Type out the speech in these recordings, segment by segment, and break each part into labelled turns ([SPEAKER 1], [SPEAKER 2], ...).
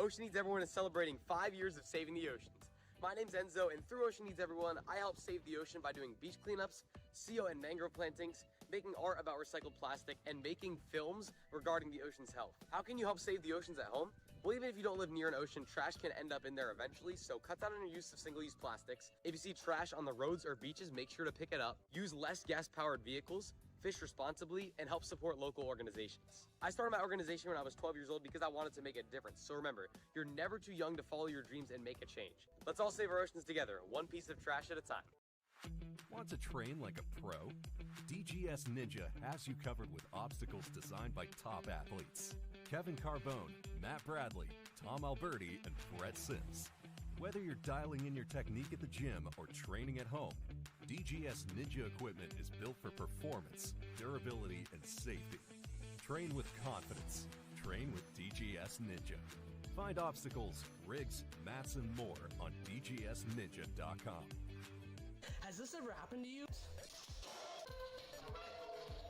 [SPEAKER 1] Ocean Needs Everyone is celebrating 5 years of saving the oceans. My name's Enzo, and through Ocean Needs Everyone, I help save the ocean by doing beach cleanups, seal and mangrove plantings, making art about recycled plastic, and making films regarding the ocean's health. How can you help save the oceans at home? Well, even if you don't live near an ocean, trash can end up in there eventually, so cut down on your use of single-use plastics. If you see trash on the roads or beaches, make sure to pick it up. Use less gas-powered vehicles, fish responsibly, and help support local organizations. I started my organization when I was 12 years old because I wanted to make a difference. So remember, you're never too young to follow your dreams and make a change. Let's all save our oceans together, one piece of trash at a time.
[SPEAKER 2] Want to train like a pro? DGS Ninja has you covered with obstacles designed by top athletes. Kevin Carbone, Matt Bradley, Tom Alberti, and Brett Sims. Whether you're dialing in your technique at the gym or training at home, DGS Ninja equipment is built for performance, durability, and safety. Train with confidence. Train with DGS Ninja. Find obstacles, rigs, mats, and more on dgsninja.com.
[SPEAKER 3] Has this ever happened to you?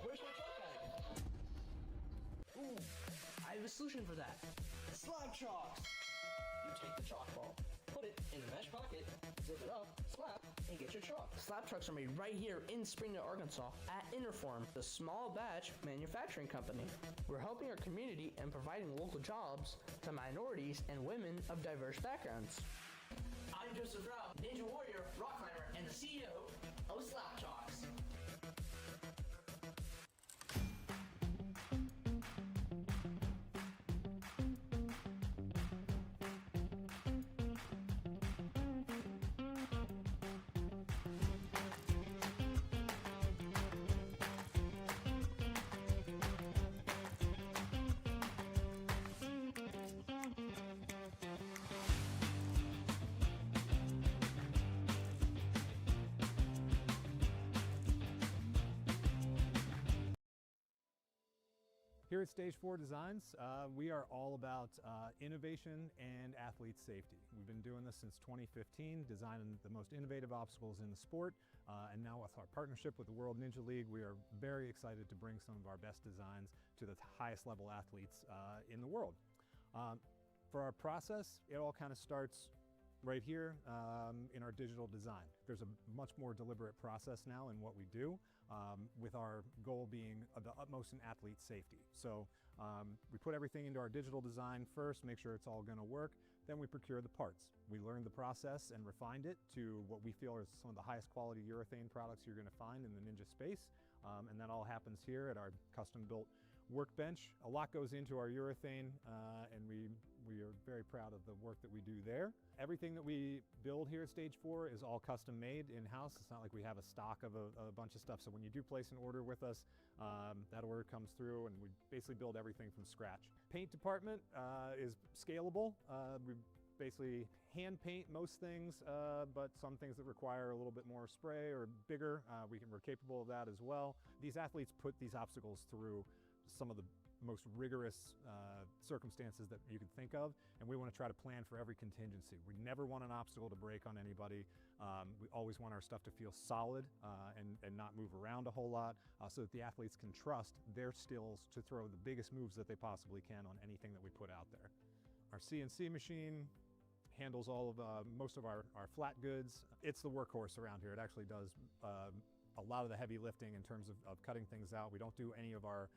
[SPEAKER 3] Where's my truck bag? Ooh, I have a solution for that. Slap chalks! You take the chalk ball, put it in the mesh pocket, zip it up, slap, and get your chalk. Slap trucks are made right here in Springdale, Arkansas at Interform, the small batch manufacturing company. We're helping our community and providing local jobs to minorities and women of diverse backgrounds. I'm Joseph Rao, Ninja Warrior, rock climber, and the CEO of Slap Chalks.
[SPEAKER 4] Here at Stage 4 Designs, we are all about innovation and athlete safety. We've been doing this since 2015, designing the most innovative obstacles in the sport, and now with our partnership with the World Ninja League, we are very excited to bring some of our best designs to the highest level athletes in the world. For our process, it all kind of starts right here in our digital design. There's a much more deliberate process now in what we do, with our goal being the utmost in athlete safety. So we put everything into our digital design first, make sure it's all going to work, then we procure the parts. We learned the process and refined it to what we feel are some of the highest quality urethane products you're going to find in the Ninja space, and that all happens here at our custom-built workbench. A lot goes into our urethane, and we are very proud of the work that we do there. Everything that we build here at Stage 4 is all custom made in-house. It's not like we have a stock of a bunch of stuff. So when you do place an order with us, that order comes through and we basically build everything from scratch. Paint department is scalable. We basically hand paint most things, but some things that require a little bit more spray or bigger, we're capable of that as well. These athletes put these obstacles through some of the most rigorous circumstances that you can think of, and we want to try to plan for every contingency. We never want an obstacle to break on anybody. We always want our stuff to feel solid and not move around a whole lot, so that the athletes can trust their skills to throw the biggest moves that they possibly can on anything that we put out there. Our CNC machine handles all of most of our flat goods. It's the workhorse around here. It actually does a lot of the heavy lifting in terms of cutting things out. We don't do any of our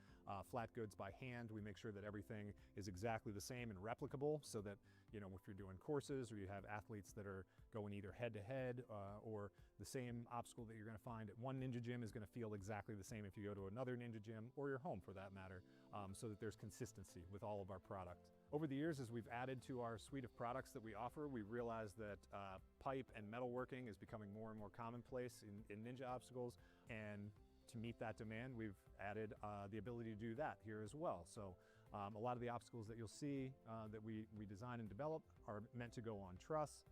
[SPEAKER 4] flat goods by hand. We make sure that everything is exactly the same and replicable, so that, you know, if you're doing courses or you have athletes that are going either head to head or the same obstacle that you're going to find at one Ninja gym is going to feel exactly the same if you go to another Ninja gym or your home for that matter, so that there's consistency with all of our product. Over the years, as we've added to our suite of products that we offer, we realized that pipe and metalworking is becoming more and more commonplace in Ninja obstacles, and to meet that demand, we've added the ability to do that here as well. So a lot of the obstacles that you'll see that we design and develop are meant to go on truss,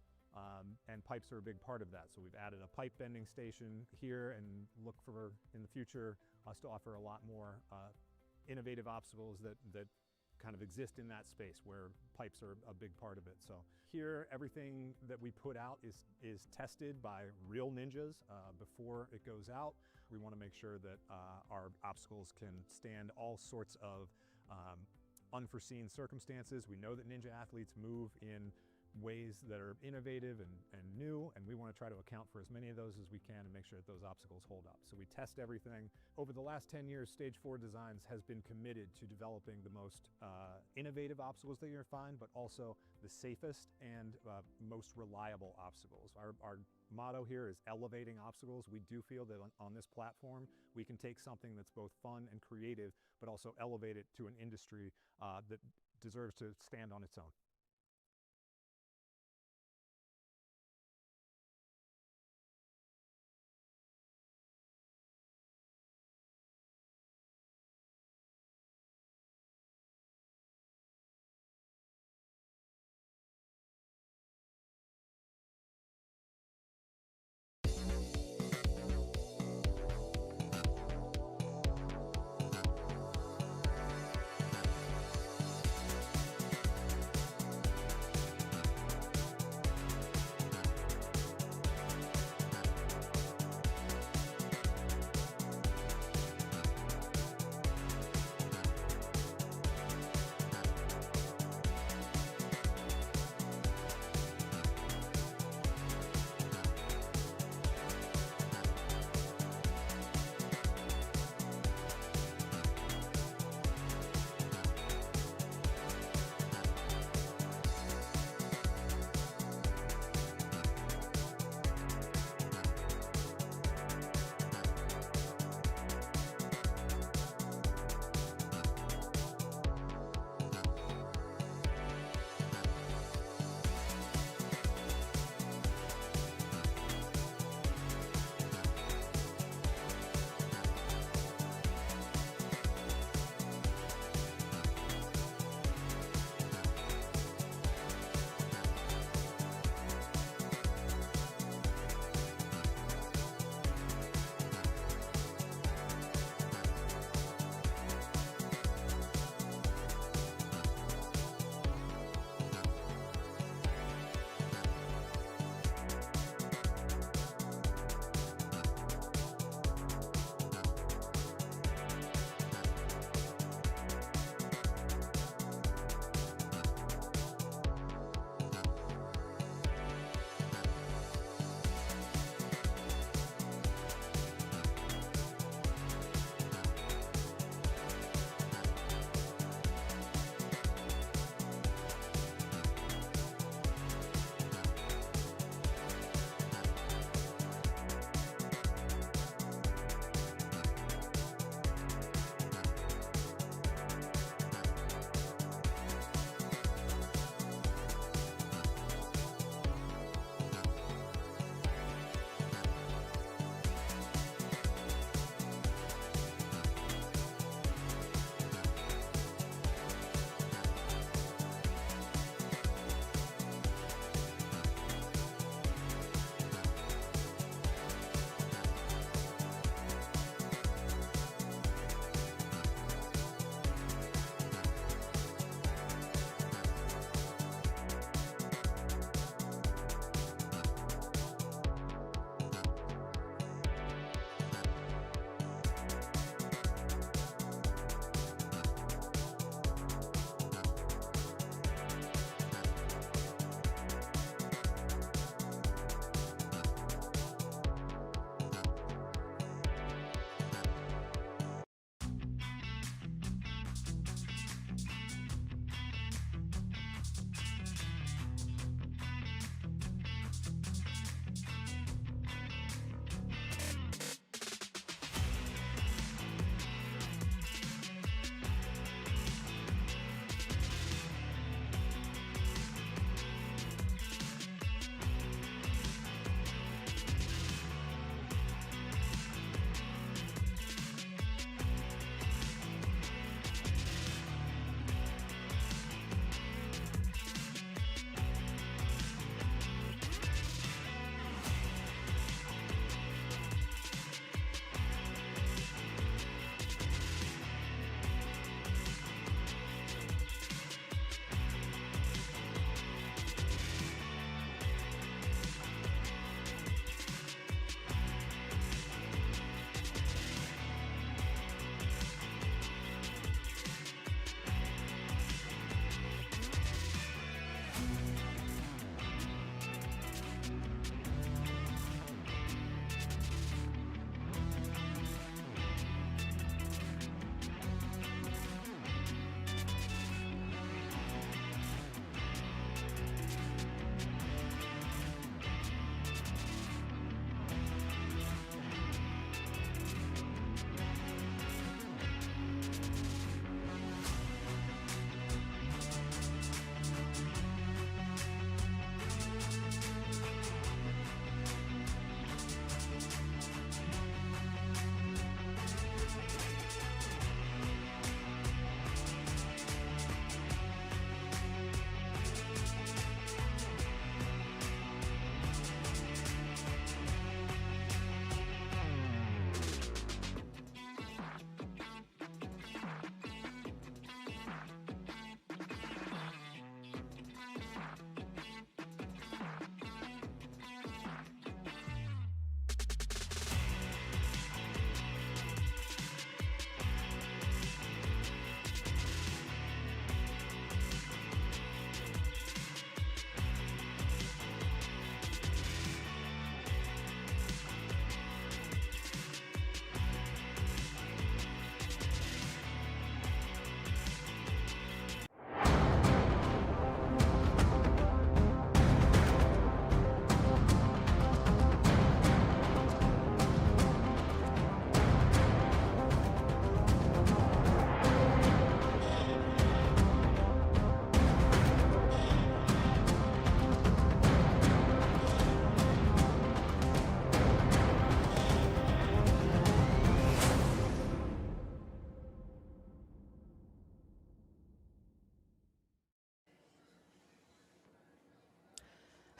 [SPEAKER 4] and pipes are a big part of that. So we've added a pipe bending station here, and look for, in the future, us to offer a lot more innovative obstacles that kind of exist in that space where pipes are a big part of it. So here, everything that we put out is tested by real ninjas before it goes out. We want to make sure that our obstacles can stand all sorts of unforeseen circumstances. We know that Ninja athletes move in ways that are innovative and new, and we want to try to account for as many of those as we can and make sure that those obstacles hold up. So we test everything. Over the last 10 years, Stage 4 Designs has been committed to developing the most innovative obstacles that you're going to find, but also the safest and most reliable obstacles. Our motto here is elevating obstacles. We do feel that on this platform, we can take something that's both fun and creative, but also elevate it to an industry that deserves to stand on its own.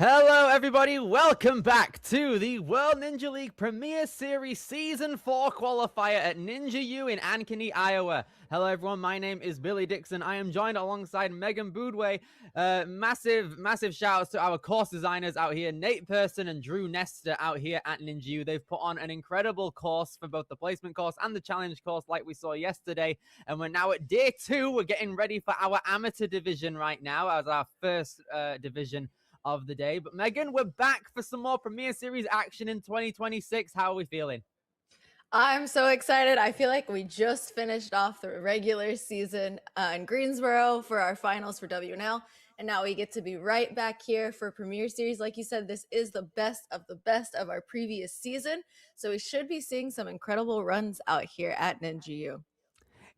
[SPEAKER 5] Hello, everybody. Welcome back to the World Ninja League Premier Series Season 4 qualifier at Ninja U in Ankeny, Iowa. Hello, everyone. My name is Billy Dixon. I am joined alongside Megan Boudway. Massive shout outs to our course designers out here, Nate Person and Drew Nestor out here at Ninja U. They've put on an incredible course for both the placement course and the challenge course like we saw yesterday. And we're now at day 2. We're getting ready for our amateur division right now as our first division of the day. But Megan, we're back for some more Premier Series action in 2026. How are we feeling?
[SPEAKER 6] I'm so excited. I feel like we just finished off the regular season in Greensboro for our finals for WNL. And now we get to be right back here for Premier Series. Like you said, this is the best of our previous season. So we should be seeing some incredible runs out here at Ninja U.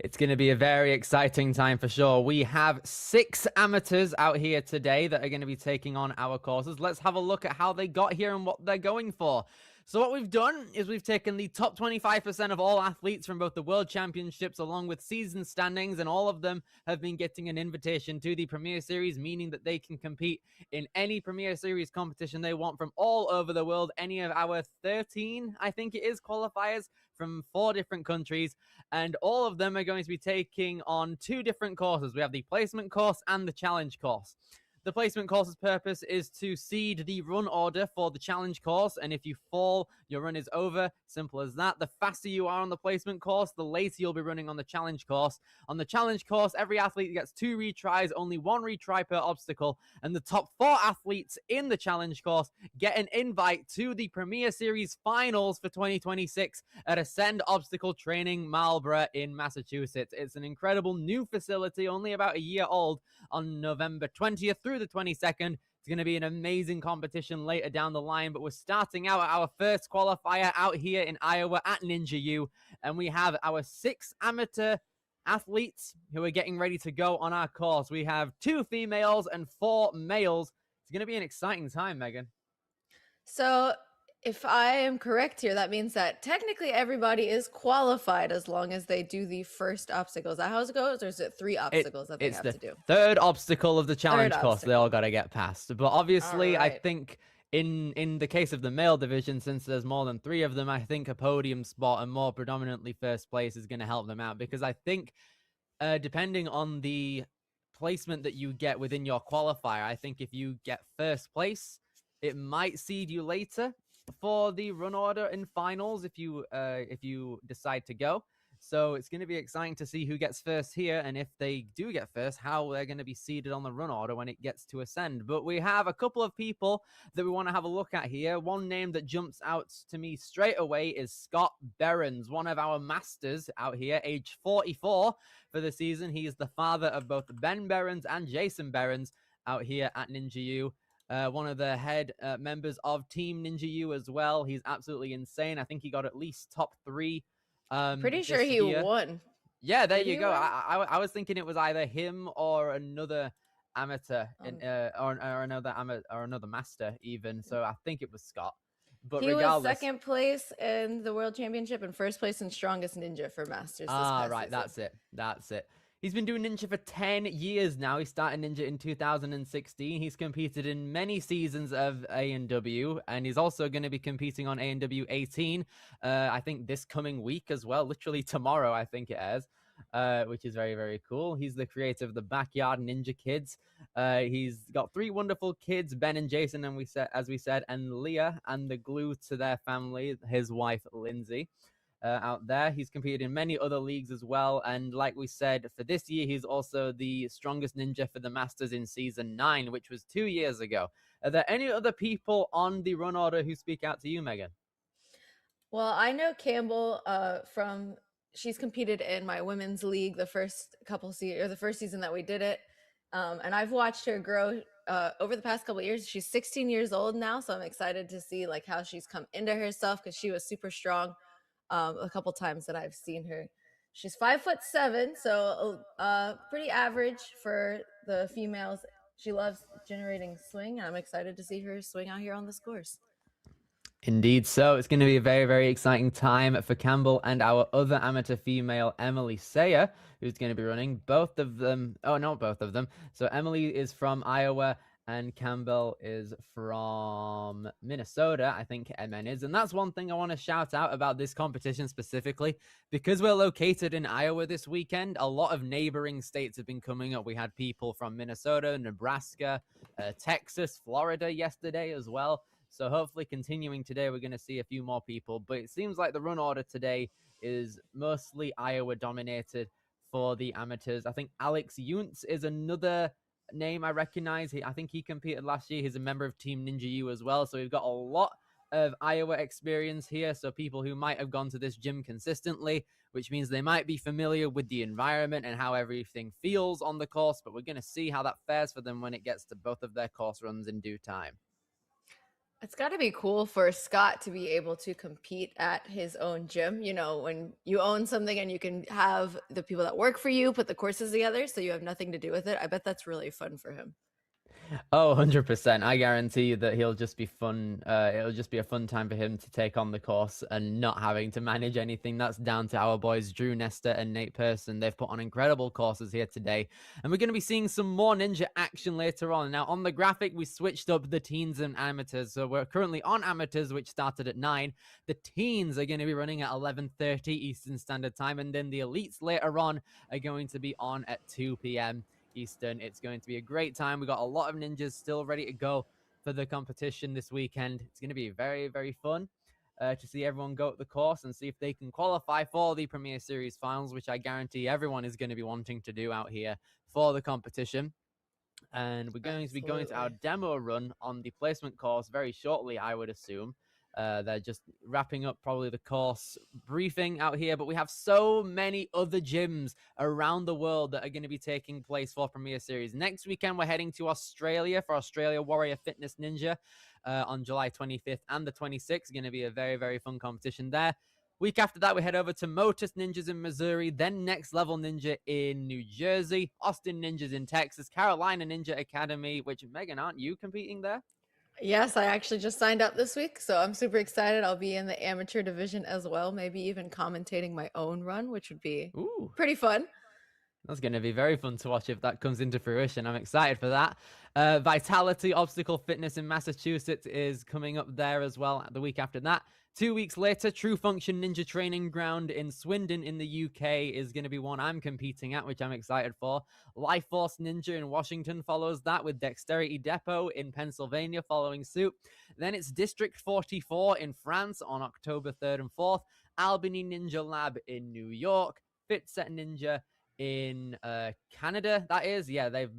[SPEAKER 5] It's going to be a very exciting time for sure. We have 6 amateurs out here today that are going to be taking on our courses. Let's have a look at how they got here and what they're going for. So what we've done is we've taken the top 25% of all athletes from both the World Championships along with season standings, and all of them have been getting an invitation to the Premier Series, meaning that they can compete in any Premier Series competition they want from all over the world. Any of our 13, I think it is, qualifiers from 4 different countries, and all of them are going to be taking on 2 different courses. We have the placement course and the challenge course. The placement course's purpose is to seed the run order for the challenge course, and if you fall, your run is over. Simple as that. The faster you are on the placement course, the later you'll be running on the challenge course. On the challenge course, every athlete gets 2 retries, only 1 retry per obstacle, and the top 4 athletes in the challenge course get an invite to the Premier Series finals for 2026 at Ascend Obstacle Training Marlborough in Massachusetts. It's an incredible new facility, only about a year old, on November 20th through the 22nd. It's going to be an amazing competition later down the line, but we're starting out our first qualifier out here in Iowa at Ninja U, and we have our 6 amateur athletes who are getting ready to go on our course. We have 2 females and 4 males. It's going to be an exciting time, Megan.
[SPEAKER 6] So if I am correct here, that means that technically everybody is qualified as long as they do the first obstacle. Is that how it goes, or is it 3 obstacles that they have to do?
[SPEAKER 5] It's the 3rd obstacle of the challenge course they all got to get past. But obviously, I think in the case of the male division, since there's more than 3 of them, I think a podium spot and more predominantly first place is going to help them out, because I think depending on the placement that you get within your qualifier, I think if you get first place, it might seed you later for the run order in finals if you decide to go. So it's going to be exciting to see who gets first here, and if they do get first, how they're going to be seeded on the run order when it gets to Ascend. But we have a couple of people that we want to have a look at here. One name that jumps out to me straight away is Scott Behrens, one of our masters out here, age 44 for the season. He is the father of both Ben Behrens and Jason Behrens out here at Ninja U. One of the head members of Team Ninja U as well. He's absolutely insane. I think he got at least top 3.
[SPEAKER 6] Pretty sure he won.
[SPEAKER 5] Yeah, there you go. I was thinking it was either him or another amateur, or another master even. So I think it was Scott. But
[SPEAKER 6] he was 2nd place in the World Championship and 1st place in Strongest Ninja for Masters.
[SPEAKER 5] Right, that's it. He's been doing Ninja for 10 years now. He started Ninja in 2016. He's competed in many seasons of A&W, and he's also going to be competing on A&W 18, I think this coming week as well. Literally tomorrow, I think it is, which is very, very cool. He's the creator of the Backyard Ninja Kids. He's got 3 wonderful kids, Ben and Jason, and as we said, and Leah, and the glue to their family, his wife, Lindsay. Out there. He's competed in many other leagues as well, and like we said, for this year he's also the strongest ninja for the Masters in Season 9, which was 2 years ago. Are there any other people on the run order who speak out to you, Megan?
[SPEAKER 6] Well, I know Campbell she's competed in my women's league the first season that we did it, and I've watched her grow over the past couple of years. She's 16 years old now, so I'm excited to see like how she's come into herself, because she was super strong a couple times that I've seen her. She's 5'7", so pretty average for the females. She loves generating swing, and I'm excited to see her swing out here on this course.
[SPEAKER 5] Indeed so. It's going to be a very, very exciting time for Campbell and our other amateur female, Emily Sayer, who's going to be running both of them. Oh, not both of them. So Emily is from Iowa, And Campbell is from Minnesota, I think MN is. And that's one thing I want to shout out about this competition specifically. Because we're located in Iowa this weekend, a lot of neighboring states have been coming up. We had people from Minnesota, Nebraska, Texas, Florida yesterday as well. So hopefully continuing today, we're going to see a few more people. But it seems like the run order today is mostly Iowa dominated for the amateurs. I think Alex Yuntz is another name I recognize. I think he competed last year. He's a member of Team Ninja U as well. So we've got a lot of Iowa experience here. So people who might have gone to this gym consistently, which means they might be familiar with the environment and how everything feels on the course. But we're going to see how that fares for them when it gets to both of their course runs in due time.
[SPEAKER 6] It's got to be cool for Scott to be able to compete at his own gym. You know, when you own something and you can have the people that work for you put the courses together so you have nothing to do with it. I bet that's really fun for him.
[SPEAKER 5] Oh, 100%. I guarantee you that he'll just be fun. It'll just be a fun time for him to take on the course and not having to manage anything. That's down to our boys, Drew Nestor and Nate Person. They've put on incredible courses here today. And we're going to be seeing some more Ninja action later on. Now, on the graphic, we switched up the teens and amateurs. So we're currently on amateurs, which started at 9. The teens are going to be running at 11:30 Eastern Standard Time. And then the elites later on are going to be on at 2 p.m. Eastern. It's going to be a great time. We got a lot of ninjas still ready to go for the competition this weekend. It's going to be very, very fun to see everyone go at the course and see if they can qualify for the Premier Series finals, which I guarantee everyone is going to be wanting to do out here for the competition. And we're going to be going to our demo run on the placement course very shortly, I would assume. They're just wrapping up probably the course briefing out here, but we have so many other gyms around the world that are going to be taking place for Premier Series. Next weekend, we're heading to Australia for Australia Warrior Fitness Ninja on July 25th and the 26th. Going to be a very, very fun competition there. Week after that, we head over to Motus Ninjas in Missouri, then Next Level Ninja in New Jersey, Austin Ninjas in Texas, Carolina Ninja Academy, which, Megan, aren't you competing there?
[SPEAKER 6] Yes, I actually just signed up this week, so I'm super excited. I'll be in the amateur division as well, maybe even commentating my own run, which would be pretty fun.
[SPEAKER 5] That's going to be very fun to watch if that comes into fruition. I'm excited for that. Vitality Obstacle Fitness in Massachusetts is coming up there as well the week after that. 2 weeks later, True Function Ninja Training Ground in Swindon in the UK is going to be one I'm competing at, which I'm excited for. Life Force Ninja in Washington follows that, with Dexterity Depot in Pennsylvania following suit. Then it's District 44 in France on October 3rd and 4th. Albany Ninja Lab in New York. Fit Set Ninja in Canada, that is. Yeah, they've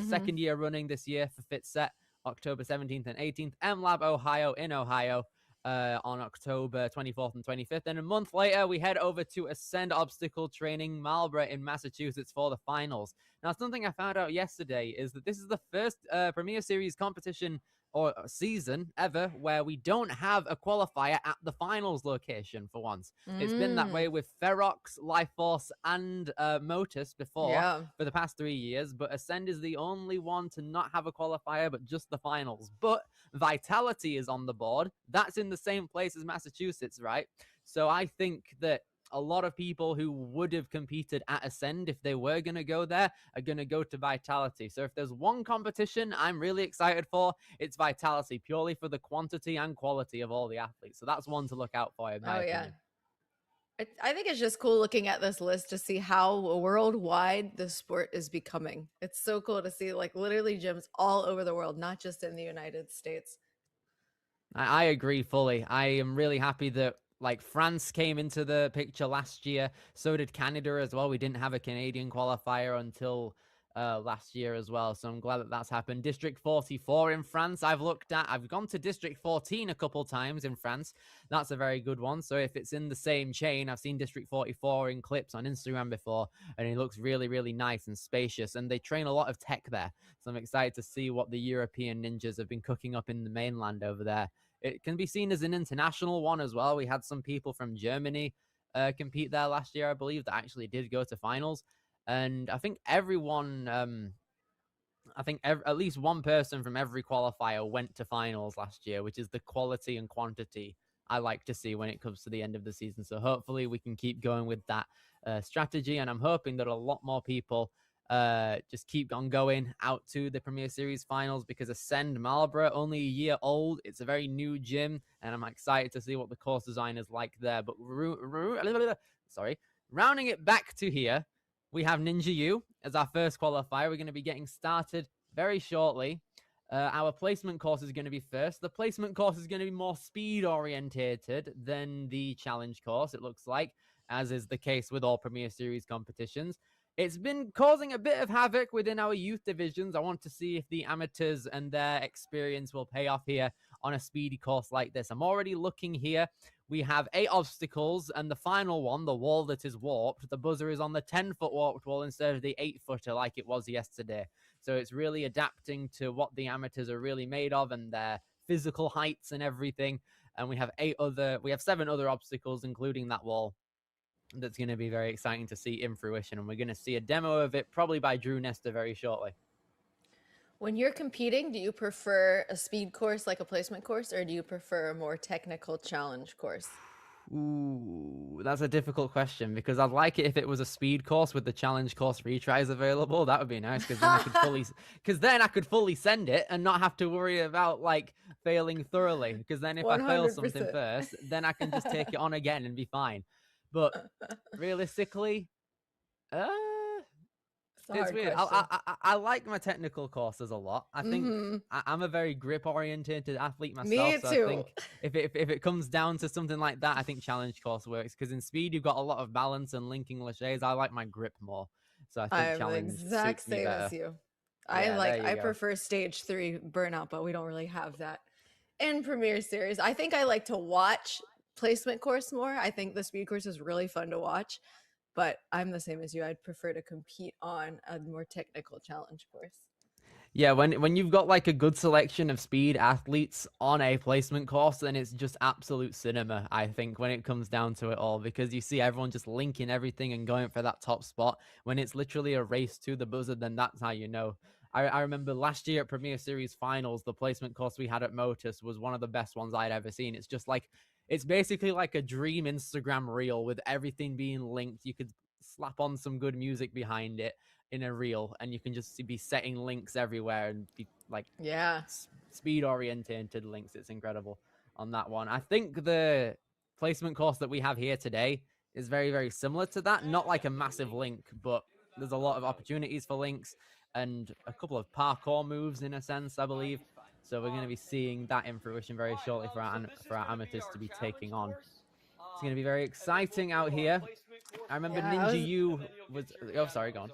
[SPEAKER 5] second year running this year for Fit Set, October 17th and 18th. M-Lab Ohio in Ohio on October 24th and 25th. And a month later, we head over to Ascend Obstacle Training Marlborough in Massachusetts for the finals. Now, something I found out yesterday is that this is the first Premier Series competition or season ever where we don't have a qualifier at the finals location for once. It's been that way with Ferox, Life Force, and Motus before for the past 3 years, but Ascend is the only one to not have a qualifier, but just the finals. But Vitality is on the board. That's in the same place as Massachusetts, right? So I think that a lot of people who would have competed at Ascend, if they were going to go there, are going to go to Vitality. So if there's one competition I'm really excited for, it's Vitality, purely for the quantity and quality of all the athletes. So that's one to look out for, in my opinion.
[SPEAKER 6] I think it's just cool looking at this list to see how worldwide the sport is becoming. It's so cool to see, like, literally gyms all over the world, not just in the United States.
[SPEAKER 5] I agree fully. I am really happy that, like, France came into the picture last year. So did Canada as well. We didn't have a Canadian qualifier until last year as well. So I'm glad that that's happened. District 44 in France, I've looked at. I've gone to District 14 a couple times in France. That's a very good one. So if it's in the same chain, I've seen District 44 in clips on Instagram before, and it looks really, really nice and spacious. And they train a lot of tech there. So I'm excited to see what the European ninjas have been cooking up in the mainland over there. It can be seen as an international one as well. We had some people from Germany compete there last year, I believe, that actually did go to finals. And I think everyone, at least one person from every qualifier went to finals last year, which is the quality and quantity I like to see when it comes to the end of the season. So hopefully we can keep going with that strategy. And I'm hoping that a lot more people just keep on going out to the Premier Series finals, because Ascend Marlborough, only a year old, it's a very new gym, and I'm excited to see what the course design is like there. But rounding it back to here, we have Ninja U as our first qualifier. We're going to be getting started very shortly. Our placement course is going to be first. The placement course is going to be more speed orientated than the challenge course, it looks like, as is the case with all Premier Series competitions. It's been causing a bit of havoc within our youth divisions. I want to see if the amateurs and their experience will pay off here on a speedy course like this. I'm already looking here. We have 8 obstacles, and the final one, the wall that is warped, the buzzer is on the 10-foot warped wall instead of the 8-footer like it was yesterday. So it's really adapting to what the amateurs are really made of and their physical heights and everything. And we have 7 other obstacles, including that wall. That's going to be very exciting to see in fruition, and we're going to see a demo of it probably by Drew Nestor very shortly.
[SPEAKER 6] When you're competing, do you prefer a speed course like a placement course, or do you prefer a more technical challenge course?
[SPEAKER 5] Ooh, that's a difficult question, because I'd like it if it was a speed course with the challenge course retries available. That would be nice, because then I could fully send it and not have to worry about like failing thoroughly, because then if 100%. I fail something first, then I can just take it on again and be fine. But realistically, it's weird. I like my technical courses a lot. I think I'm a very grip-oriented athlete myself.
[SPEAKER 6] Me
[SPEAKER 5] so
[SPEAKER 6] too.
[SPEAKER 5] I think if it comes down to something like that, I think challenge course works, because in speed you've got a lot of balance and linking laches. I like my grip more, so I think challenge
[SPEAKER 6] the exact
[SPEAKER 5] suits me
[SPEAKER 6] same
[SPEAKER 5] better.
[SPEAKER 6] as you.
[SPEAKER 5] Yeah,
[SPEAKER 6] I prefer stage 3 burnout, but we don't really have that in Premier Series. I think I like to watch placement course more. I think the speed course is really fun to watch, but I'm the same as you. I'd prefer to compete on a more technical challenge course.
[SPEAKER 5] Yeah, when you've got like a good selection of speed athletes on a placement course, then it's just absolute cinema, I think, when it comes down to it all, because you see everyone just linking everything and going for that top spot. When it's literally a race to the buzzer, then that's how you know. I remember last year at Premier Series Finals, the placement course we had at Motus was one of the best ones I'd ever seen. It's basically like a dream Instagram reel with everything being linked. You could slap on some good music behind it in a reel, and you can just be setting links everywhere and be like, speed oriented links. It's incredible on that one. I think the placement course that we have here today is very, very similar to that. Not like a massive link, but there's a lot of opportunities for links and a couple of parkour moves in a sense, I believe. So we're going to be seeing that in fruition very shortly for our amateurs to be taking on. It's going to be very exciting out here. I remember Ninja U was... Oh, sorry, go on.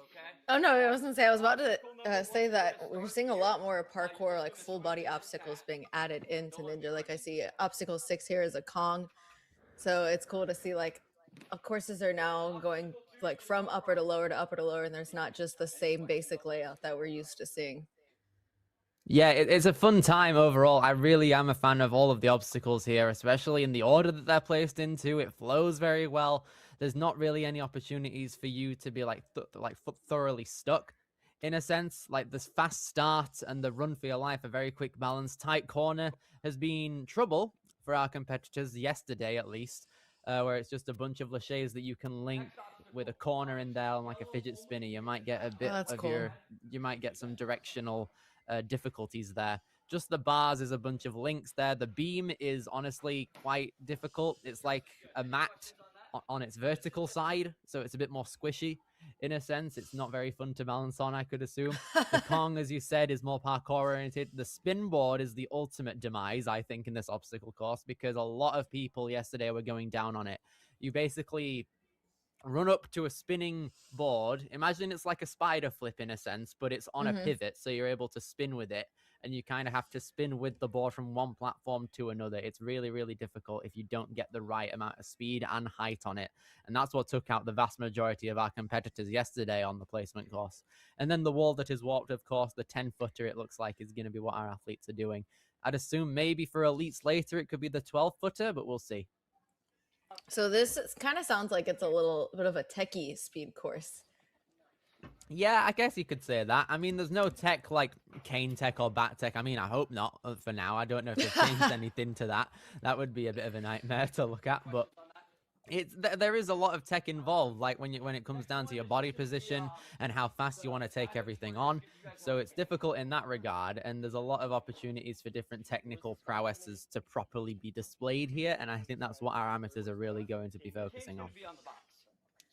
[SPEAKER 6] Oh, no, I was going to say, I was about to say that we're seeing a lot more parkour, like full body obstacles being added into Ninja. Like I see obstacle 6 here is a Kong. So it's cool to see like courses are now going like from upper to lower to upper to lower, and there's not just the same basic layout that we're used to seeing.
[SPEAKER 5] Yeah, it's a fun time overall. I really am a fan of all of the obstacles here, especially in the order that they're placed into. It flows very well. There's not really any opportunities for you to be like thoroughly stuck in a sense. Like this fast start and the run for your life, a very quick balance. Tight corner has been trouble for our competitors yesterday, at least, where it's just a bunch of laches that you can link with a corner in there and like a fidget spinner. You might get a bit you might get some directional difficulties there. Just the bars is a bunch of links there. The beam is honestly quite difficult. It's like a mat on its vertical side, so it's a bit more squishy in a sense. It's not very fun to balance on, I could assume. The Kong, as you said, is more parkour oriented. The spin board is the ultimate demise, I think, in this obstacle course, because a lot of people yesterday were going down on it. You basically run up to a spinning board. Imagine it's like a spider flip in a sense, but it's on a pivot, so you're able to spin with it, and you kind of have to spin with the board from one platform to another. It's really, really difficult if you don't get the right amount of speed and height on it, and that's what took out the vast majority of our competitors yesterday on the placement course. And then the wall that is warped, of course, the 10-footer, it looks like, is going to be what our athletes are doing. I'd assume maybe for elites later it could be the 12-footer, but we'll see.
[SPEAKER 6] So this kind of sounds like it's a little bit of a techie speed course.
[SPEAKER 5] Yeah, I guess you could say that. I mean, there's no tech like cane tech or bat tech. I mean, I hope not for now. I don't know if they've changed anything to that. That would be a bit of a nightmare to look at, but There is a lot of tech involved, like when it comes down to your body position and how fast you want to take everything on. So it's difficult in that regard, and there's a lot of opportunities for different technical prowesses to properly be displayed here, and I think that's what our amateurs are really going to be focusing on.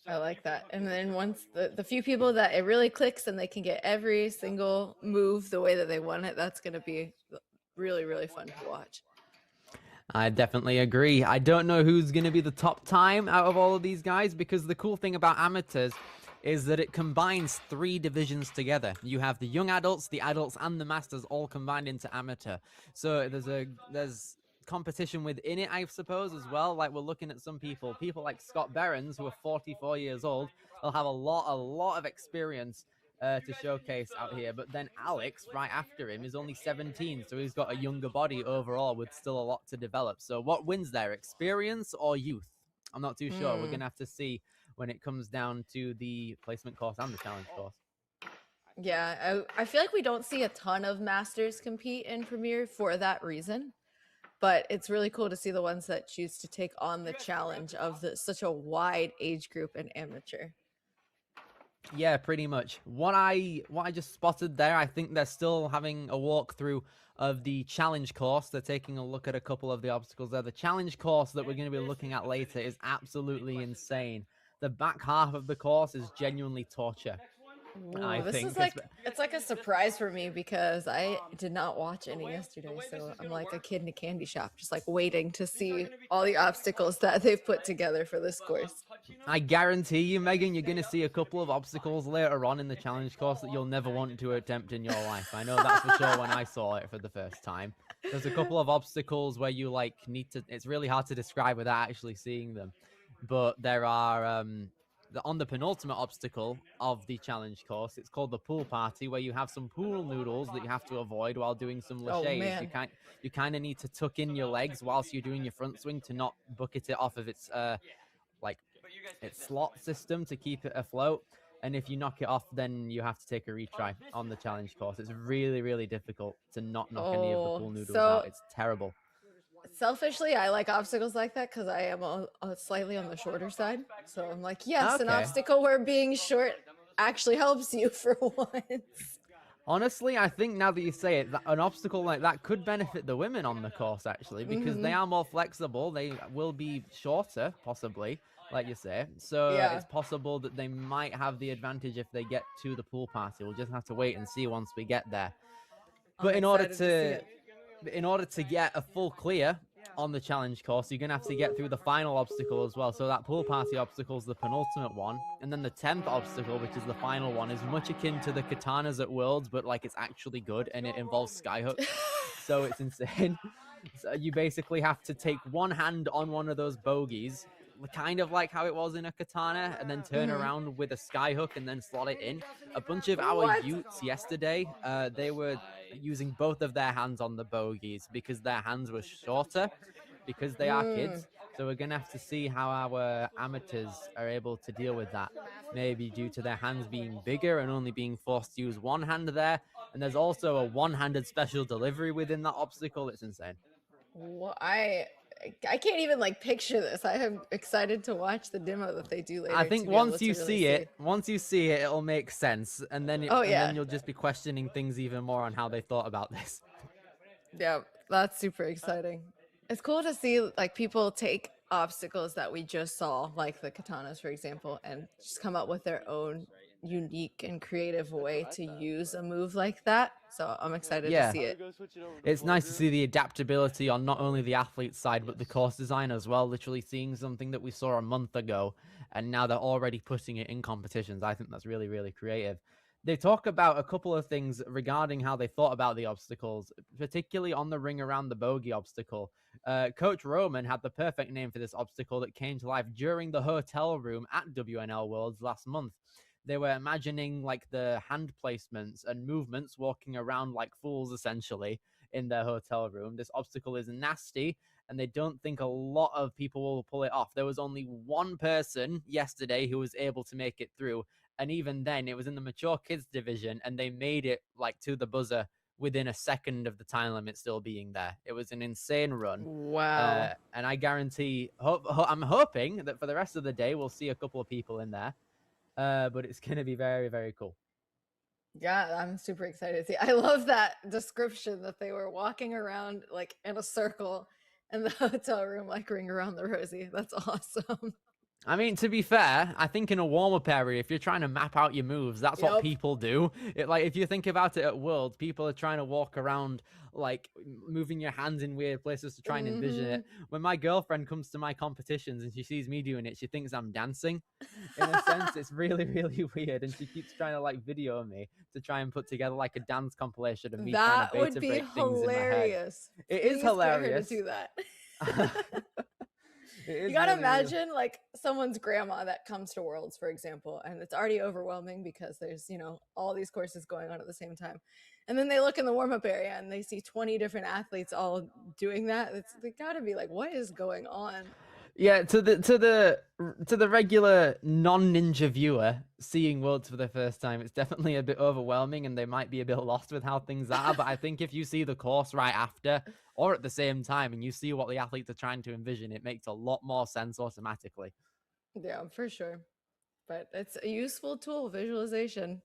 [SPEAKER 6] I like that. And then once the few people that it really clicks and they can get every single move the way that they want it, that's going to be really, really fun to watch.
[SPEAKER 5] I definitely agree. I don't know who's going to be the top time out of all of these guys, because the cool thing about amateurs is that it combines 3 divisions together. You have the young adults, the adults, and the masters all combined into amateur. So there's competition within it, I suppose, as well. Like, we're looking at some people like Scott Behrens, who are 44 years old. They'll have a lot of experience to showcase out here. But then Alex, right after him, is only 17, so he's got a younger body overall with still a lot to develop. So what wins there, experience or youth? I'm not too sure. We're going to have to see when it comes down to the placement course and the challenge course.
[SPEAKER 6] Yeah, I feel like we don't see a ton of masters compete in Premier for that reason. But it's really cool to see the ones that choose to take on the challenge of such a wide age group and amateur.
[SPEAKER 5] Yeah, pretty much. What I just spotted there, I think they're still having a walkthrough of the challenge course. They're taking a look at a couple of the obstacles there. The challenge course that we're going to be looking at later is absolutely insane. The back half of the course is genuinely torture.
[SPEAKER 6] Ooh, this is like, it's like a surprise for me because I did not watch any yesterday. So I'm like a kid in a candy shop, just like waiting to see all the obstacles that they've put together for this course.
[SPEAKER 5] I guarantee you, Megan, you're going to see a couple of obstacles later on in the challenge course that you'll never want to attempt in your life. I know that for sure when I saw it for the first time. There's a couple of obstacles where you like need to, it's really hard to describe without actually seeing them. But there are, on the penultimate obstacle of the challenge course, it's called the pool party, where you have some pool noodles that you have to avoid while doing some laches. You kind of need to tuck in your legs whilst you're doing your front swing to not bucket it off of its its slot system to keep it afloat. And if you knock it off, then you have to take a retry on the challenge course. It's really, really difficult to not knock any of the pool noodles out. It's terrible.
[SPEAKER 6] Selfishly, I like obstacles like that because I am slightly on the shorter side. So I'm like, yes, an obstacle where being short actually helps you for once.
[SPEAKER 5] Honestly, I think now that you say it, an obstacle like that could benefit the women on the course, actually, because they are more flexible. They will be shorter, possibly, like you say. So it's possible that they might have the advantage if they get to the pool party. We'll just have to wait and see once we get there. But in order to get a full clear on the challenge course, you're going to have to get through the final obstacle as well. So that pool party obstacle is the penultimate one. And then the 10th obstacle, which is the final one, is much akin to the katanas at Worlds, but like it's actually good and it involves skyhooks. So it's insane. So you basically have to take one hand on one of those bogies, kind of like how it was in a katana, and then turn around with a skyhook and then slot it in. A bunch of our youths yesterday, they were using both of their hands on the bogies because their hands were shorter, because they are kids. So we're gonna have to see how our amateurs are able to deal with that, maybe due to their hands being bigger and only being forced to use one hand there. And there's also a one-handed special delivery within that obstacle. It's insane.
[SPEAKER 6] Well, I can't even like picture this. I am excited to watch the demo that they do later.
[SPEAKER 5] I think once you see it, it'll make sense, and then then you'll just be questioning things even more on how they thought about this.
[SPEAKER 6] Yeah, that's super exciting. It's cool to see like people take obstacles that we just saw, like the katanas, for example, and just come up with their own unique and creative way to use a move like that. So I'm excited to see it.
[SPEAKER 5] It's nice to see the adaptability on not only the athlete side, but the course design as well. Literally seeing something that we saw a month ago, and now they're already putting it in competitions. I think that's really, really creative. They talk about a couple of things regarding how they thought about the obstacles, particularly on the ring around the bogey obstacle. Coach Roman had the perfect name for this obstacle that came to life during the hotel room at WNL Worlds last month. They were imagining like the hand placements and movements, walking around like fools, essentially, in their hotel room. This obstacle is nasty, and they don't think a lot of people will pull it off. There was only one person yesterday who was able to make it through, and even then, it was in the mature kids division, and they made it like to the buzzer within a second of the time limit still being there. It was an insane run.
[SPEAKER 6] Wow.
[SPEAKER 5] And I guarantee, I'm hoping that for the rest of the day, we'll see a couple of people in there. But it's going to be very, very cool.
[SPEAKER 6] Yeah, I'm super excited to see. I love that description that they were walking around like in a circle in the hotel room, like ring around the rosy. That's awesome.
[SPEAKER 5] I mean, to be fair, I think in a warm-up area, if you're trying to map out your moves, that's what
[SPEAKER 6] Yep.
[SPEAKER 5] people do. Like, if you think about it at Worlds, people are trying to walk around, like, moving your hands in weird places to try and envision it. When my girlfriend comes to my competitions and she sees me doing it, she thinks I'm dancing. In a sense, it's really, really weird. And she keeps trying to, like, video me to try and put together, like, a dance compilation of me trying
[SPEAKER 6] That
[SPEAKER 5] to
[SPEAKER 6] would
[SPEAKER 5] beta
[SPEAKER 6] be
[SPEAKER 5] break things in my head.
[SPEAKER 6] hilarious.
[SPEAKER 5] It is
[SPEAKER 6] Please get her
[SPEAKER 5] hilarious.
[SPEAKER 6] to do that.
[SPEAKER 5] You
[SPEAKER 6] You gotta imagine like someone's grandma that comes to Worlds, for example, and it's already overwhelming because there's, you know, all these courses going on at the same time. And then they look in the warm-up area and they see 20 different athletes all doing that. They gotta be like, what is going on?
[SPEAKER 5] Yeah, to the regular non-ninja viewer seeing Worlds for the first time, it's definitely a bit overwhelming and they might be a bit lost with how things are. But I think if you see the course right after or at the same time and you see what the athletes are trying to envision, it makes a lot more sense automatically.
[SPEAKER 6] Yeah, for sure. But it's a useful tool, visualization.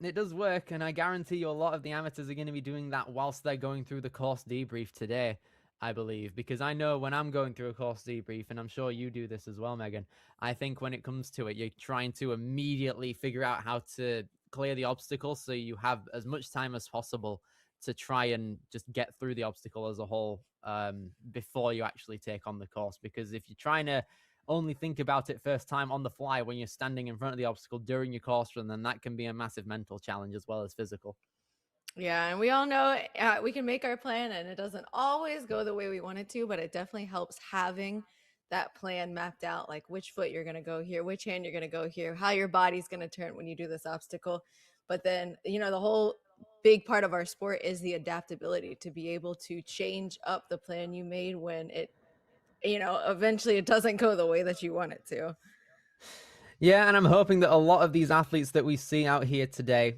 [SPEAKER 5] It does work, and I guarantee you a lot of the amateurs are going to be doing that whilst they're going through the course debrief today, I believe, because I know when I'm going through a course debrief, and I'm sure you do this as well, Megan, I think when it comes to it, you're trying to immediately figure out how to clear the obstacle so you have as much time as possible to try and just get through the obstacle as a whole before you actually take on the course. Because if you're trying to only think about it first time on the fly when you're standing in front of the obstacle during your course run, then that can be a massive mental challenge as well as physical.
[SPEAKER 6] Yeah, and we all know we can make our plan and it doesn't always go the way we want it to, but it definitely helps having that plan mapped out, like which foot you're going to go here, which hand you're going to go here, how your body's going to turn when you do this obstacle. But then, you know, the whole big part of our sport is the adaptability to be able to change up the plan you made when it, you know, eventually it doesn't go the way that you want it to.
[SPEAKER 5] Yeah, and I'm hoping that a lot of these athletes that we see out here today,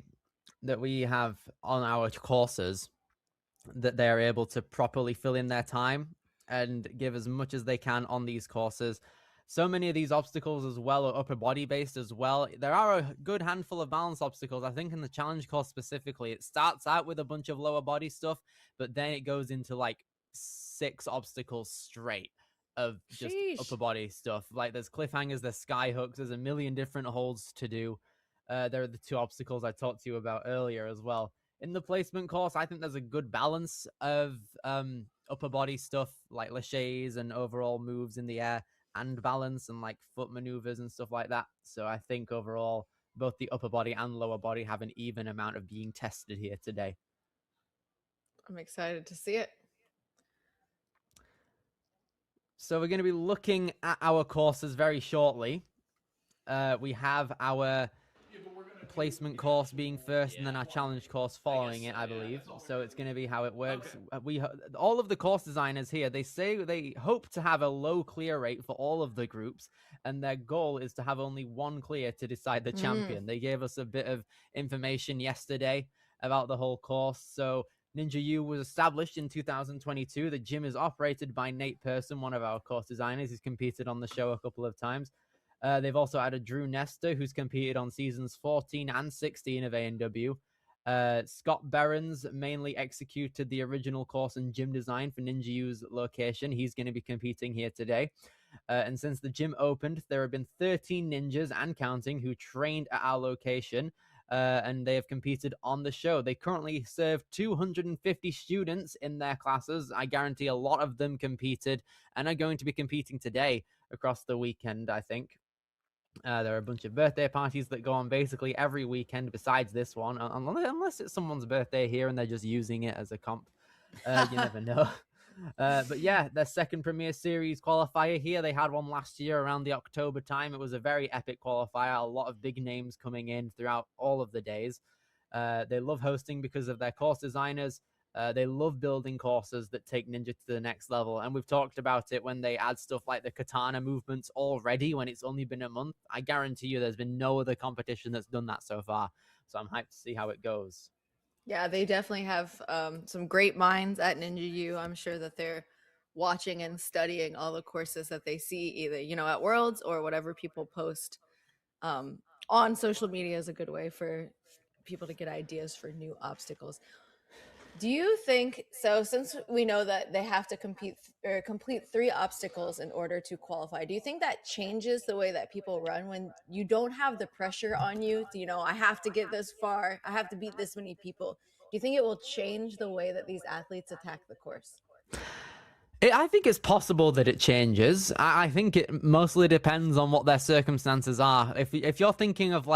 [SPEAKER 5] that we have on our courses, that they are able to properly fill in their time and give as much as they can on these courses. So many of these obstacles as well are upper body based as well. There are a good handful of balance obstacles. I think in the challenge course specifically, it starts out with a bunch of lower body stuff, but then it goes into like 6 obstacles straight of just upper body stuff. Like there's cliffhangers, there's sky hooks, there's a million different holds to do. There are the 2 obstacles I talked to you about earlier as well. In the placement course, I think there's a good balance of upper body stuff like laches and overall moves in the air and balance and like foot maneuvers and stuff like that. So I think overall, both the upper body and lower body have an even amount of being tested here today.
[SPEAKER 6] I'm excited to see it.
[SPEAKER 5] So we're going to be looking at our courses very shortly. We have our placement course being first and then our challenge course following it, I believe. So it's going to be how it works. All of the course designers here, they say they hope to have a low clear rate for all of the groups, and their goal is to have only 1 clear to decide the champion. They gave us a bit of information yesterday about the whole course. So Ninja U was established in 2022. The gym is operated by Nate Person, one of our course designers. He's competed on the show a couple of times. They've also added Drew Nestor, who's competed on seasons 14 and 16 of A&W. Scott Behrens mainly executed the original course and gym design for Ninja U's location. He's going to be competing here today. And since the gym opened, there have been 13 ninjas and counting who trained at our location, and they have competed on the show. They currently serve 250 students in their classes. I guarantee a lot of them competed and are going to be competing today across the weekend, I think. There are a bunch of birthday parties that go on basically every weekend besides this one, unless it's someone's birthday here and they're just using it as a comp. You never know. But yeah, their second Premier Series qualifier here. They had one last year around the October time. It was a very epic qualifier. A lot of big names coming in throughout all of the days. They love hosting because of their course designers. They love building courses that take Ninja to the next level. And we've talked about it when they add stuff like the katana movements already when it's only been a month. I guarantee you there's been no other competition that's done that so far. So I'm hyped to see how it goes.
[SPEAKER 6] Yeah, they definitely have some great minds at Ninja U. I'm sure that they're watching and studying all the courses that they see, either at Worlds or whatever people post um, on social media is a good way for people to get ideas for new obstacles. Do you think so? Since we know that they have to compete or complete 3 obstacles in order to qualify, do you think that changes the way that people run when you don't have the pressure on you? I have to get this far, I have to beat this many people. Do you think it will change the way that these athletes attack the course?
[SPEAKER 5] I think it's possible that it changes. I think it mostly depends on what their circumstances are. If you're thinking of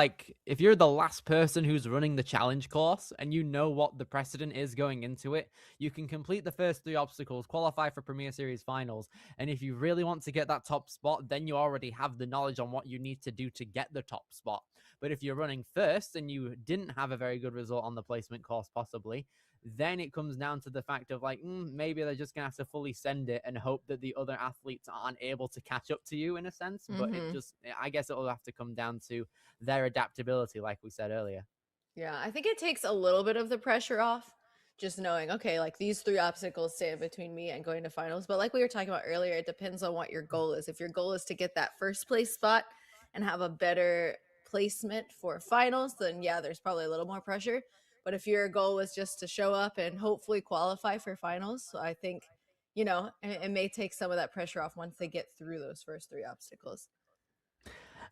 [SPEAKER 5] if you're the last person who's running the challenge course and you know what the precedent is going into it, you can complete the first 3 obstacles, qualify for Premier Series finals, and if you really want to get that top spot, then you already have the knowledge on what you need to do to get the top spot. But if you're running first and you didn't have a very good result on the placement course, possibly, then it comes down to the fact of maybe they're just gonna have to fully send it and hope that the other athletes aren't able to catch up to you in a sense. But I guess it'll have to come down to their adaptability, like we said earlier.
[SPEAKER 6] Yeah, I think it takes a little bit of the pressure off, just knowing, okay, like these 3 obstacles stand between me and going to finals. But like we were talking about earlier, it depends on what your goal is. If your goal is to get that first place spot and have a better placement for finals, then yeah, there's probably a little more pressure. But if your goal was just to show up and hopefully qualify for finals, so I think, it may take some of that pressure off once they get through those first 3 obstacles.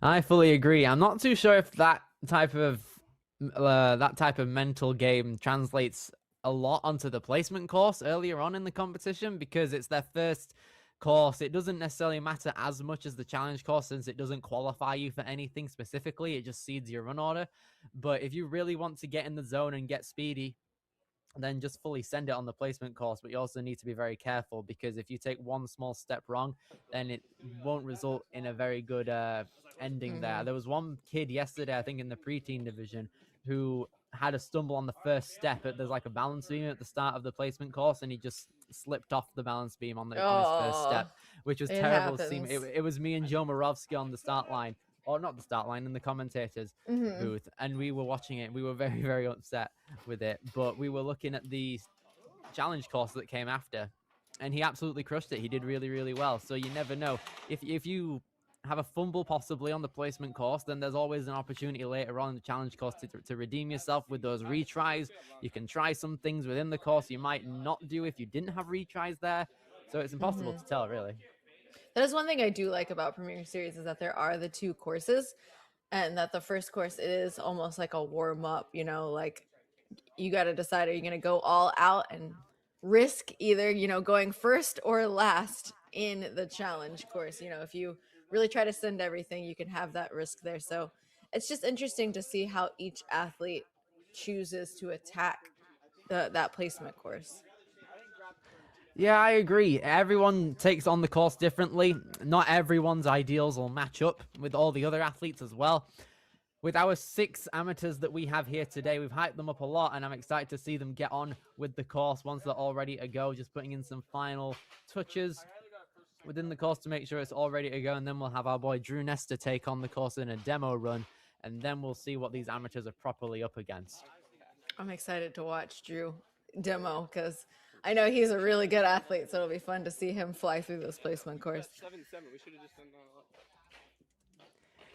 [SPEAKER 5] I fully agree. I'm not too sure if that type of mental game translates a lot onto the placement course earlier on in the competition, because it's their first course. It doesn't necessarily matter as much as the challenge course, since it doesn't qualify you for anything specifically. It just seeds your run order. But if you really want to get in the zone and get speedy, then just fully send it on the placement course. But you also need to be very careful, because if you take one small step wrong, then it won't result in a very good ending there. There was one kid yesterday, I think in the preteen division, who had a stumble on the first step. There's like a balance beam at the start of the placement course, and he just slipped off the balance beam on his first step, which was
[SPEAKER 6] it
[SPEAKER 5] terrible to see.
[SPEAKER 6] happens.
[SPEAKER 5] It was me and Joe Morovsky on the start line, or not the start line, in the commentators booth, and we were watching it. We were very, very upset with it, but we were looking at the challenge course that came after, and he absolutely crushed it. He did really, really well. So you never know. If you have a fumble possibly on the placement course, then there's always an opportunity later on in the challenge course to redeem yourself with those retries. You can try some things within the course you might not do if you didn't have retries there. So it's impossible to tell, really.
[SPEAKER 6] That is one thing I do like about Premier Series, is that there are the 2 courses, and that the first course is almost like a warm up, like you got to decide, are you going to go all out and risk either, going first or last in the challenge course? If you really try to send everything, you can have that risk there. So it's just interesting to see how each athlete chooses to attack that placement course.
[SPEAKER 5] Yeah, I agree. Everyone takes on the course differently. Not everyone's ideals will match up with all the other athletes as well. With our 6 amateurs that we have here today, we've hyped them up a lot, and I'm excited to see them get on with the course once they're all ready to go. Just putting in some final touches within the course to make sure it's all ready to go, and then we'll have our boy Drew Nestor take on the course in a demo run, and then we'll see what these amateurs are properly up against.
[SPEAKER 6] I'm excited to watch Drew demo, because I know he's a really good athlete, so it'll be fun to see him fly through this placement course.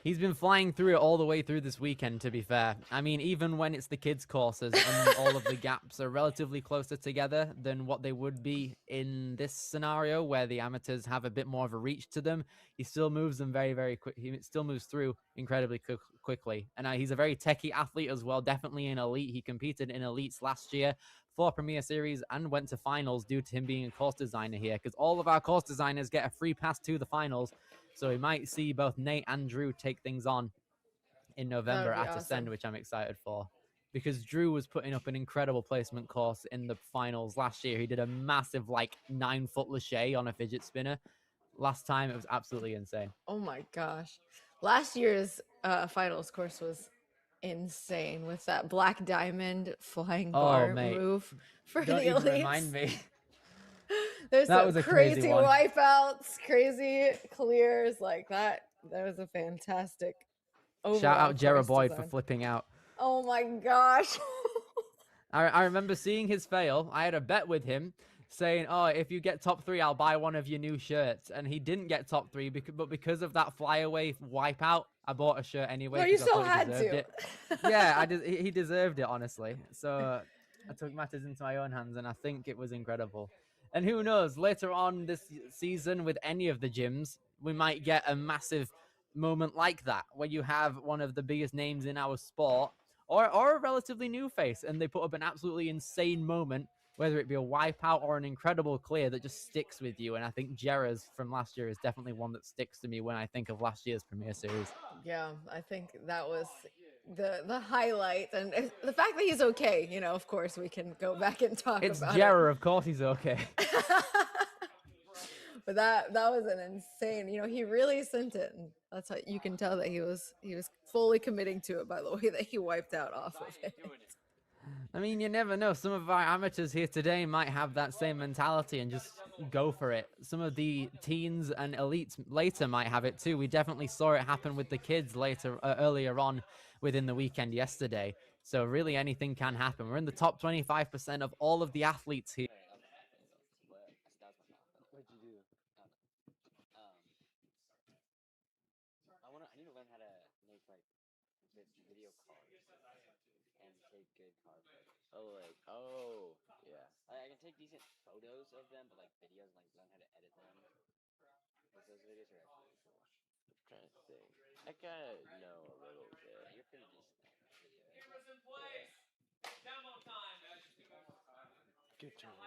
[SPEAKER 5] He's been flying through it all the way through this weekend, to be fair. I mean, even when it's the kids' courses and all of the gaps are relatively closer together than what they would be in this scenario, where the amateurs have a bit more of a reach to them, he still moves them very, very quick. He still moves through incredibly quickly. And he's a very techie athlete as well, definitely an elite. He competed in elites last year for Premier Series and went to finals due to him being a course designer here, because all of our course designers get a free pass to the finals. So we might see both Nate and Drew take things on in November at Ascend, which I'm excited for, because Drew was putting up an incredible placement course in the finals last year. He did a massive 9-foot lache on a fidget spinner. Last time, it was absolutely insane.
[SPEAKER 6] Oh my gosh. Last year's finals course was insane, with that black diamond flying bar move for
[SPEAKER 5] Don't
[SPEAKER 6] the
[SPEAKER 5] even
[SPEAKER 6] elites.
[SPEAKER 5] remind me.
[SPEAKER 6] There's
[SPEAKER 5] That
[SPEAKER 6] some
[SPEAKER 5] was a
[SPEAKER 6] crazy
[SPEAKER 5] crazy one.
[SPEAKER 6] wipeouts, crazy clears like that. That was a fantastic overall
[SPEAKER 5] Shout out Jera
[SPEAKER 6] course
[SPEAKER 5] Boyd for
[SPEAKER 6] design.
[SPEAKER 5] flipping out.
[SPEAKER 6] Oh my gosh.
[SPEAKER 5] I remember seeing his fail. I had a bet with him saying, "Oh, if you get top 3, I'll buy one of your new shirts." And he didn't get top 3, but because of that flyaway wipeout, I bought a shirt anyway
[SPEAKER 6] Well, you
[SPEAKER 5] because I
[SPEAKER 6] still
[SPEAKER 5] thought he
[SPEAKER 6] had
[SPEAKER 5] deserved
[SPEAKER 6] to.
[SPEAKER 5] it. Yeah, he deserved it, honestly. So I took matters into my own hands, and I think it was incredible. And who knows, later on this season with any of the gyms, we might get a massive moment like that where you have one of the biggest names in our sport or a relatively new face and they put up an absolutely insane moment, whether it be a wipeout or an incredible clear that just sticks with you. And I think Jera's from last year is definitely one that sticks to me when I think of last year's Premier Series.
[SPEAKER 6] Yeah, I think that was the highlight, and the fact that he's okay. You know, of course, we can go back and talk
[SPEAKER 5] It's
[SPEAKER 6] about
[SPEAKER 5] Jera, of course he's okay.
[SPEAKER 6] it. But that was an insane. You know, he really sent it, and that's how you can tell that he was fully committing to it by the way that he wiped out off of it.
[SPEAKER 5] I mean, you never know. Some of our amateurs here today might have that same mentality and just go for it. Some of the teens and elites later might have it too. We definitely saw it happen with the kids earlier on within the weekend yesterday. So really anything can happen. We're in the top 25% of all of the athletes here.
[SPEAKER 7] I need to learn how to make like this video cards and take good card photos. Oh, yeah. I can take decent photos of them, but like videos, like learn how to edit them. Because those videos are actually cool. I'm trying to think. I kind of know a little bit. You're pretty decent.
[SPEAKER 1] Cameras in place. Demo time.
[SPEAKER 7] Good job.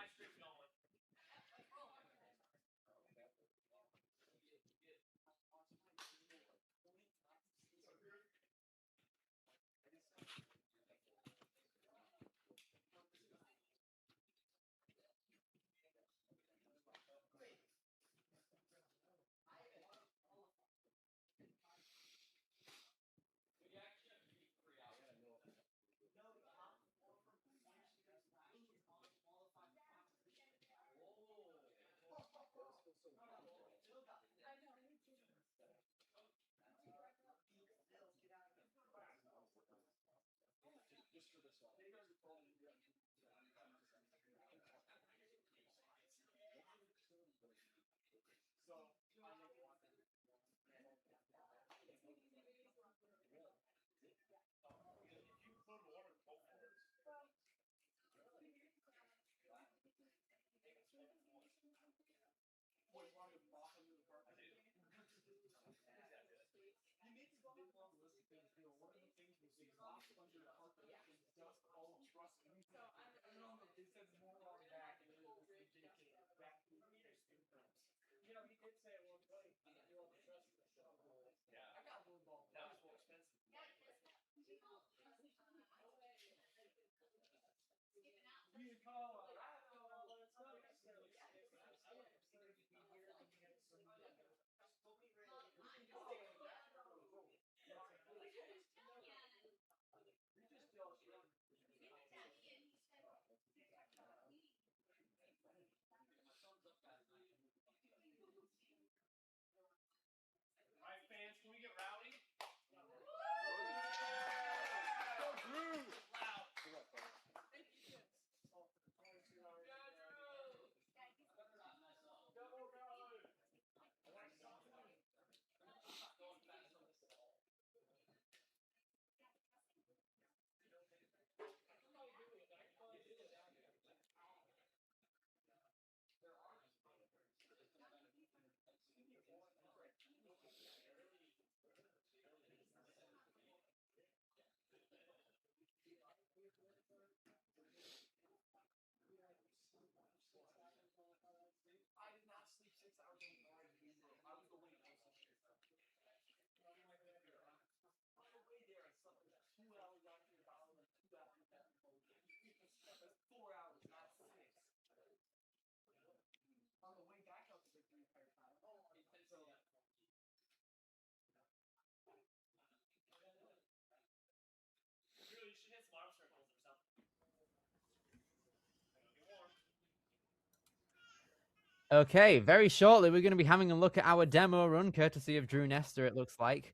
[SPEAKER 5] Okay, very shortly we're going to be having a look at our demo run, courtesy of Drew Nestor, it looks like.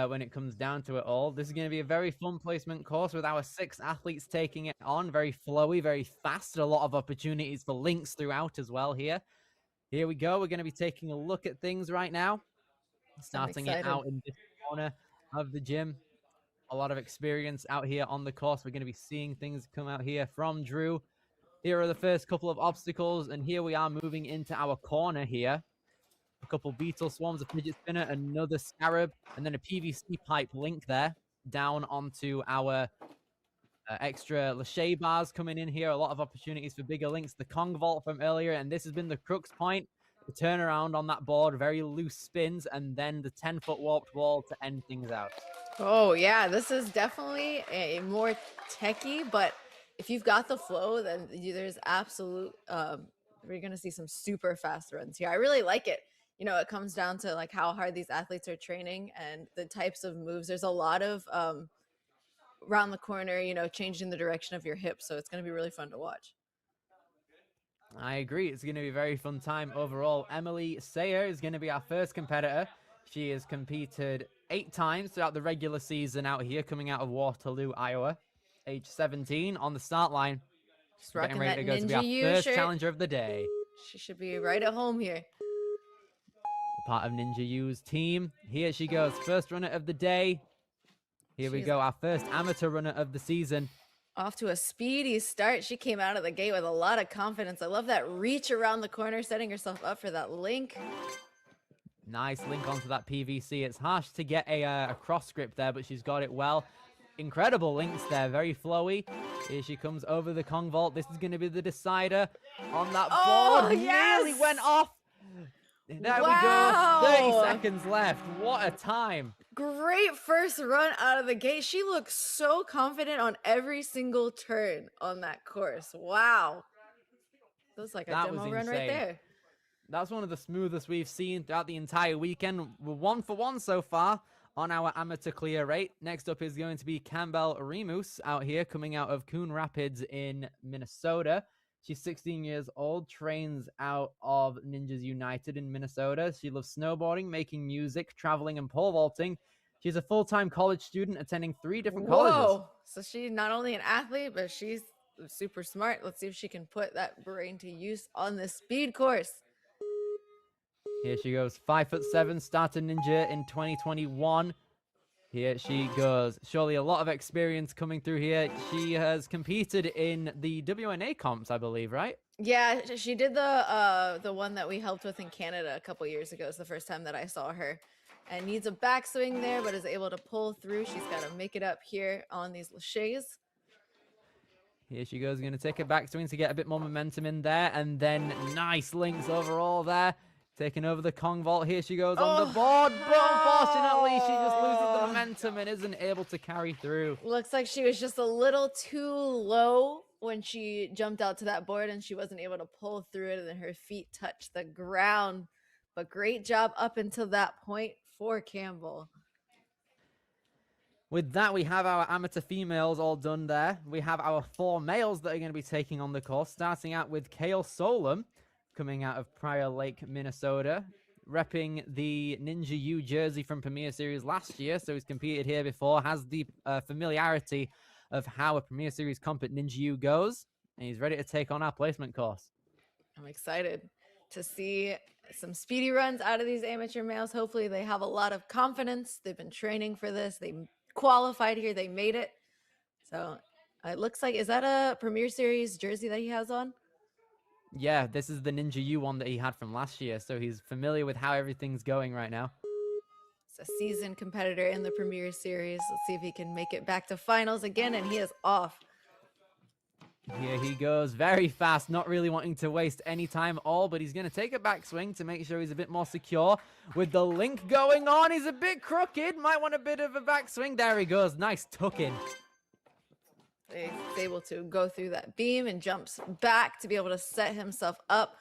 [SPEAKER 5] when it comes down to it all. This is going to be a very fun placement course with our 6 athletes taking it on. Very flowy, very fast. A lot of opportunities for links throughout as well here. Here we go. We're going to be taking a look at things right now. Starting it out in this corner of the gym. A lot of experience out here on the course. We're going to be seeing things come out here from Drew. Here are the first couple of obstacles, and here we are moving into our corner here. A couple beetle swarms, a fidget spinner, another scarab, and then a PVC pipe link there down onto our extra lachet bars coming in here. A lot of opportunities for bigger links. The Kong vault from earlier, and this has been the crux point. The turnaround on that board, very loose spins, and then the 10-foot warped wall to end things out.
[SPEAKER 6] Oh, yeah, this is definitely a more techy, but if you've got the flow, then there's absolute, we're going to see some super fast runs here. I really like it. You know, it comes down to like how hard these athletes are training and the types of moves. There's a lot of round the corner, you know, changing the direction of your hips. So it's going to be really fun to watch.
[SPEAKER 5] I agree. It's going to be a very fun time overall. Emily Sayer is going to be our first competitor. She has competed 8 times throughout the regular season out here, coming out of Waterloo, Iowa. Age 17 on the start line.
[SPEAKER 6] Just rocking
[SPEAKER 5] ready
[SPEAKER 6] that
[SPEAKER 5] to go to be our
[SPEAKER 6] Ninja
[SPEAKER 5] first
[SPEAKER 6] shirt.
[SPEAKER 5] challenger of the day.
[SPEAKER 6] She should be right at home here.
[SPEAKER 5] Part of Ninja U's team. Here she goes. First runner of the day. Here we go. Our first amateur runner of the season.
[SPEAKER 6] Off to a speedy start. She came out of the gate with a lot of confidence. I love that reach around the corner, setting herself up for that link.
[SPEAKER 5] Nice link onto that PVC. It's harsh to get a cross grip there, but she's got it well. Incredible links there. Very flowy. Here she comes over the Kong vault. This is going to be the decider on that board.
[SPEAKER 6] Yes!
[SPEAKER 5] Nearly went off. There we go. 30 seconds left. What a time.
[SPEAKER 6] Great first run out of the gate. She looks so confident on every single turn on that course. Wow. That was like a demo run right there.
[SPEAKER 5] That's one of the smoothest we've seen throughout the entire weekend. We're 1 for 1 so far on our amateur clear rate. Next up is going to be Campbell Remus out here, coming out of Coon Rapids in Minnesota. She's 16 years old, trains out of Ninjas United in Minnesota. She loves snowboarding, making music, traveling, and pole vaulting. She's a full-time college student attending 3 different colleges.
[SPEAKER 6] So she's not only an athlete, but she's super smart. Let's see if she can put that brain to use on this speed course.
[SPEAKER 5] Here she goes, 5'7", started Ninja in 2021. Here she goes. Surely a lot of experience coming through here. She has competed in the WNA comps, I believe, right?
[SPEAKER 6] Yeah, she did the one that we helped with in Canada a couple years ago. It's the first time that I saw her. And needs a backswing there, but is able to pull through. She's got to make it up here on these lachets.
[SPEAKER 5] Here she goes, going to take a backswing to get a bit more momentum in there. And then nice links overall there. Taking over the Kong vault. Here she goes on the board. But unfortunately, she just loses the momentum and isn't able to carry through.
[SPEAKER 6] Looks like she was just a little too low when she jumped out to that board and she wasn't able to pull through it, and then her feet touched the ground. But great job up until that point for Campbell.
[SPEAKER 5] With that, we have our amateur females all done there. We have our 4 males that are going to be taking on the course, starting out with Kale Solom, coming out of Prior Lake, Minnesota, repping the Ninja U jersey from Premier Series last year. So he's competed here before, has the familiarity of how a Premier Series comp at Ninja U goes, and he's ready to take on our placement course.
[SPEAKER 6] I'm excited to see some speedy runs out of these amateur males. Hopefully they have a lot of confidence. They've been training for this. They qualified here. They made it. So it looks like, is that a Premier Series jersey that he has on?
[SPEAKER 5] Yeah, this is the Ninja U one that he had from last year, so he's familiar with how everything's going right now.
[SPEAKER 6] It's a seasoned competitor in the Premier Series. Let's see if he can make it back to finals again, and he is off.
[SPEAKER 5] Here he goes, very fast, not really wanting to waste any time at all, but he's going to take a backswing to make sure he's a bit more secure. With the link going on, he's a bit crooked, might want a bit of a backswing. There he goes, nice tuck in.
[SPEAKER 6] He's able to go through that beam and jumps back to be able to set himself up,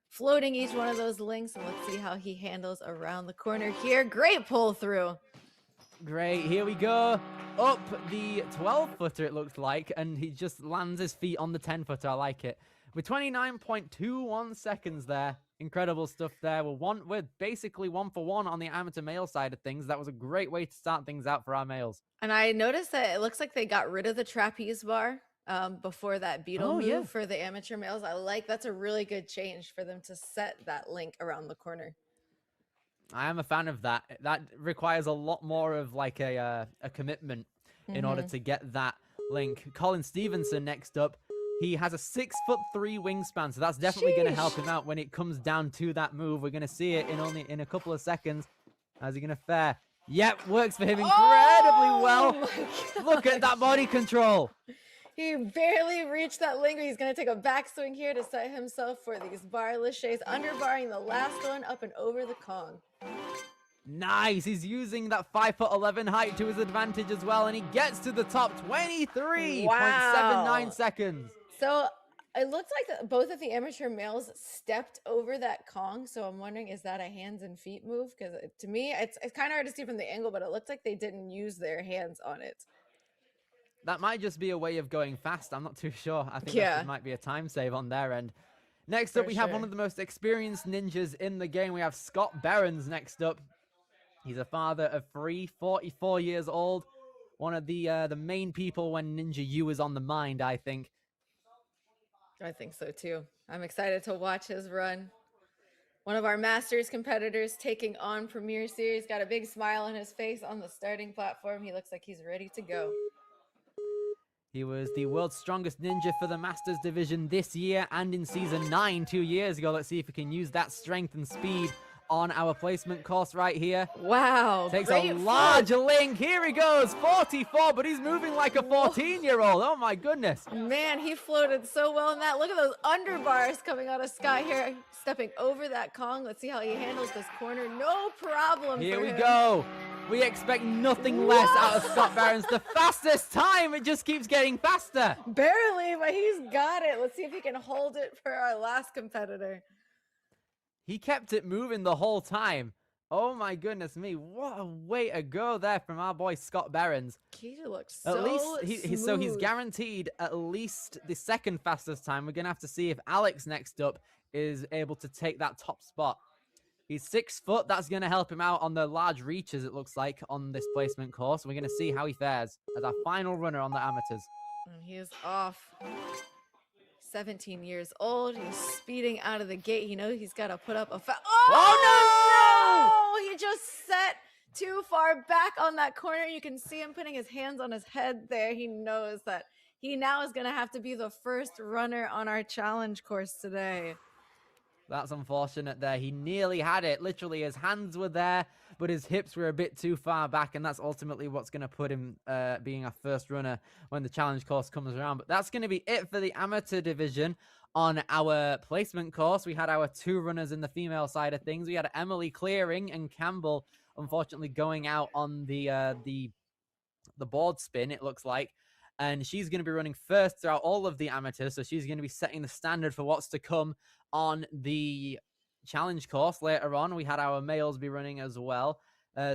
[SPEAKER 6] floating each one of those links. And let's see how he handles around the corner here. Great pull through.
[SPEAKER 5] Great, here we go. Up the 12-footer, it looks like, and he just lands his feet on the 10-footer. I like it. With 29.21 seconds there, Incredible stuff there. We're basically 1-for-1 on the amateur male side of things. That was a great way to start things out for our males.
[SPEAKER 6] And I noticed that it looks like they got rid of the trapeze bar before that beetle move for the amateur males. That's a really good change for them to set that link around the corner.
[SPEAKER 5] I am a fan of that. That requires a lot more of like a commitment in order to get that link. Colin Stevenson next up. He has a 6'3" wingspan, so that's definitely going to help him out when it comes down to that move. We're going to see it in a couple of seconds. How's he going to fare? Yep, works for him incredibly well. Look at that body control.
[SPEAKER 6] He barely reached that link. He's going to take a backswing here to set himself for these bar laches, underbarring the last one up and over the Kong.
[SPEAKER 5] Nice. He's using that 5'11" height to his advantage as well, and he gets to the top 23.79 seconds.
[SPEAKER 6] So it looks like both of the amateur males stepped over that Kong. So I'm wondering, is that a hands and feet move? Because to me, it's kind of hard to see from the angle, but it looks like they didn't use their hands on it.
[SPEAKER 5] That might just be a way of going fast. I'm not too sure. I think that might be a time save on their end. Next up, we have one of the most experienced ninjas in the game. We have Scott Behrens next up. He's a father of 3, 44 years old. One of the main people when Ninja U is on the mind, I think.
[SPEAKER 6] I think so too. I'm excited to watch his run. One of our Masters competitors taking on Premier Series. Got a big smile on his face on the starting platform. He looks like he's ready to go.
[SPEAKER 5] He was the world's strongest ninja for the Masters division this year and in Season 9 2 years ago. Let's see if we can use that strength and speed on our placement course right here.
[SPEAKER 6] Wow.
[SPEAKER 5] Takes a large link. Here he goes. 44, but he's moving like a 14-year-old. Oh, my goodness.
[SPEAKER 6] Man, he floated so well in that. Look at those underbars coming out of Scott here, stepping over that Kong. Let's see how he handles this corner. No problem.
[SPEAKER 5] Here we go. We expect nothing less out of Scott Behrens. The fastest time. It just keeps getting faster.
[SPEAKER 6] Barely, but he's got it. Let's see if he can hold it for our last competitor.
[SPEAKER 5] He kept it moving the whole time. Oh my goodness me. What a way to go there from our boy Scott Behrens.
[SPEAKER 6] He looks so
[SPEAKER 5] At least
[SPEAKER 6] smooth.
[SPEAKER 5] he's guaranteed at least the second fastest time. We're going to have to see if Alex next up is able to take that top spot. He's 6 foot. That's going to help him out on the large reaches, it looks like, on this placement course. We're going to see how he fares as our final runner on the amateurs.
[SPEAKER 6] And he is off. 17 years old. He's speeding out of the gate. He knows he's got to put up a
[SPEAKER 5] Oh,
[SPEAKER 6] no! He just set too far back on that corner. You can see him putting his hands on his head there. He knows that he now is going to have to be the first runner on our challenge course today.
[SPEAKER 5] That's unfortunate there. He nearly had it. Literally, his hands were there, but his hips were a bit too far back, and that's ultimately what's going to put him being our first runner when the challenge course comes around. But that's going to be it for the amateur division. On our placement course, we had our 2 runners in the female side of things. We had Emily clearing and Campbell, unfortunately, going out on the board spin, it looks like. And she's going to be running first throughout all of the amateurs, so she's going to be setting the standard for what's to come on the challenge course later on. We had our males be running as well.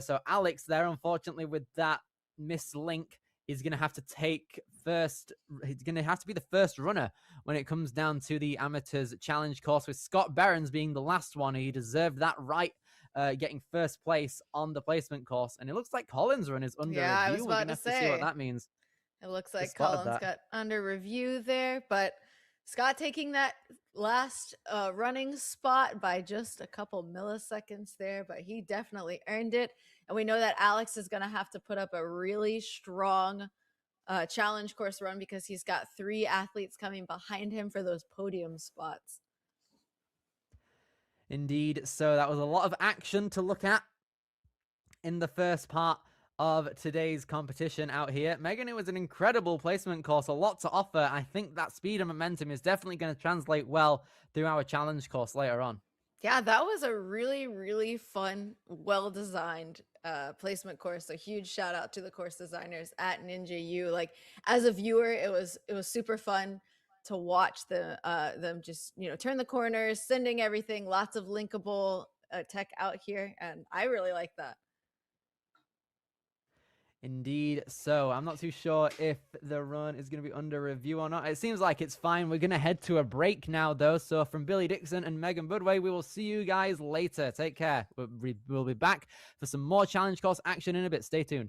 [SPEAKER 5] So Alex there, unfortunately, with that mislink, is going to have to take first. He's going to have to be the first runner when it comes down to the amateurs challenge course, with Scott Behrens being the last one. He deserved that right, getting first place on the placement course. And it looks like Colin's run is under review.
[SPEAKER 6] I was about
[SPEAKER 5] to see what that means.
[SPEAKER 6] It looks like Colin's got under review there, but Scott taking that last running spot by just a couple milliseconds there, but he definitely earned it. And we know that Alex is going to have to put up a really strong challenge course run because he's got 3 athletes coming behind him for those podium spots.
[SPEAKER 5] Indeed. So that was a lot of action to look at in the first part of today's competition out here. Megan, it was an incredible placement course, a lot to offer. I think that speed and momentum is definitely going to translate well through our challenge course later on.
[SPEAKER 6] Yeah, that was a really, really fun, well-designed placement course. A huge shout out to the course designers at Ninja U. Like, as a viewer, it was super fun to watch them just, turn the corners, sending everything, lots of linkable tech out here. And I really like that.
[SPEAKER 5] Indeed. So I'm not too sure if the run is going to be under review or not. It seems like it's fine. We're going to head to a break now, though. So from Billy Dixon and Megan Budway, we will see you guys later. Take care. We'll be back for some more challenge course action in a bit. Stay tuned.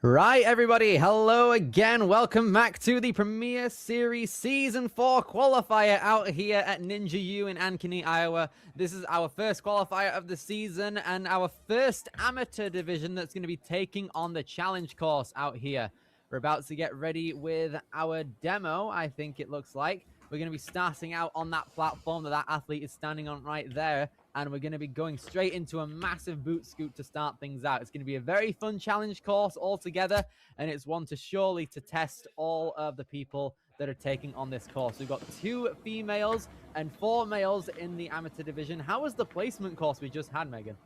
[SPEAKER 5] Right, everybody, hello again. Welcome back to the Premier Series Season 4 qualifier out here at Ninja U in Ankeny, Iowa. This is our first qualifier of the season and our first amateur division that's going to be taking on the challenge course out here. We're about to get ready with our demo, I think it looks like. We're going to be starting out on that platform that athlete is standing on right there. And we're going to be going straight into a massive boot scoot to start things out. It's going to be a very fun challenge course altogether, and it's one to surely to test all of the people that are taking on this course. We've got 2 females and 4 males in the amateur division. How was the placement course we just had, Megan?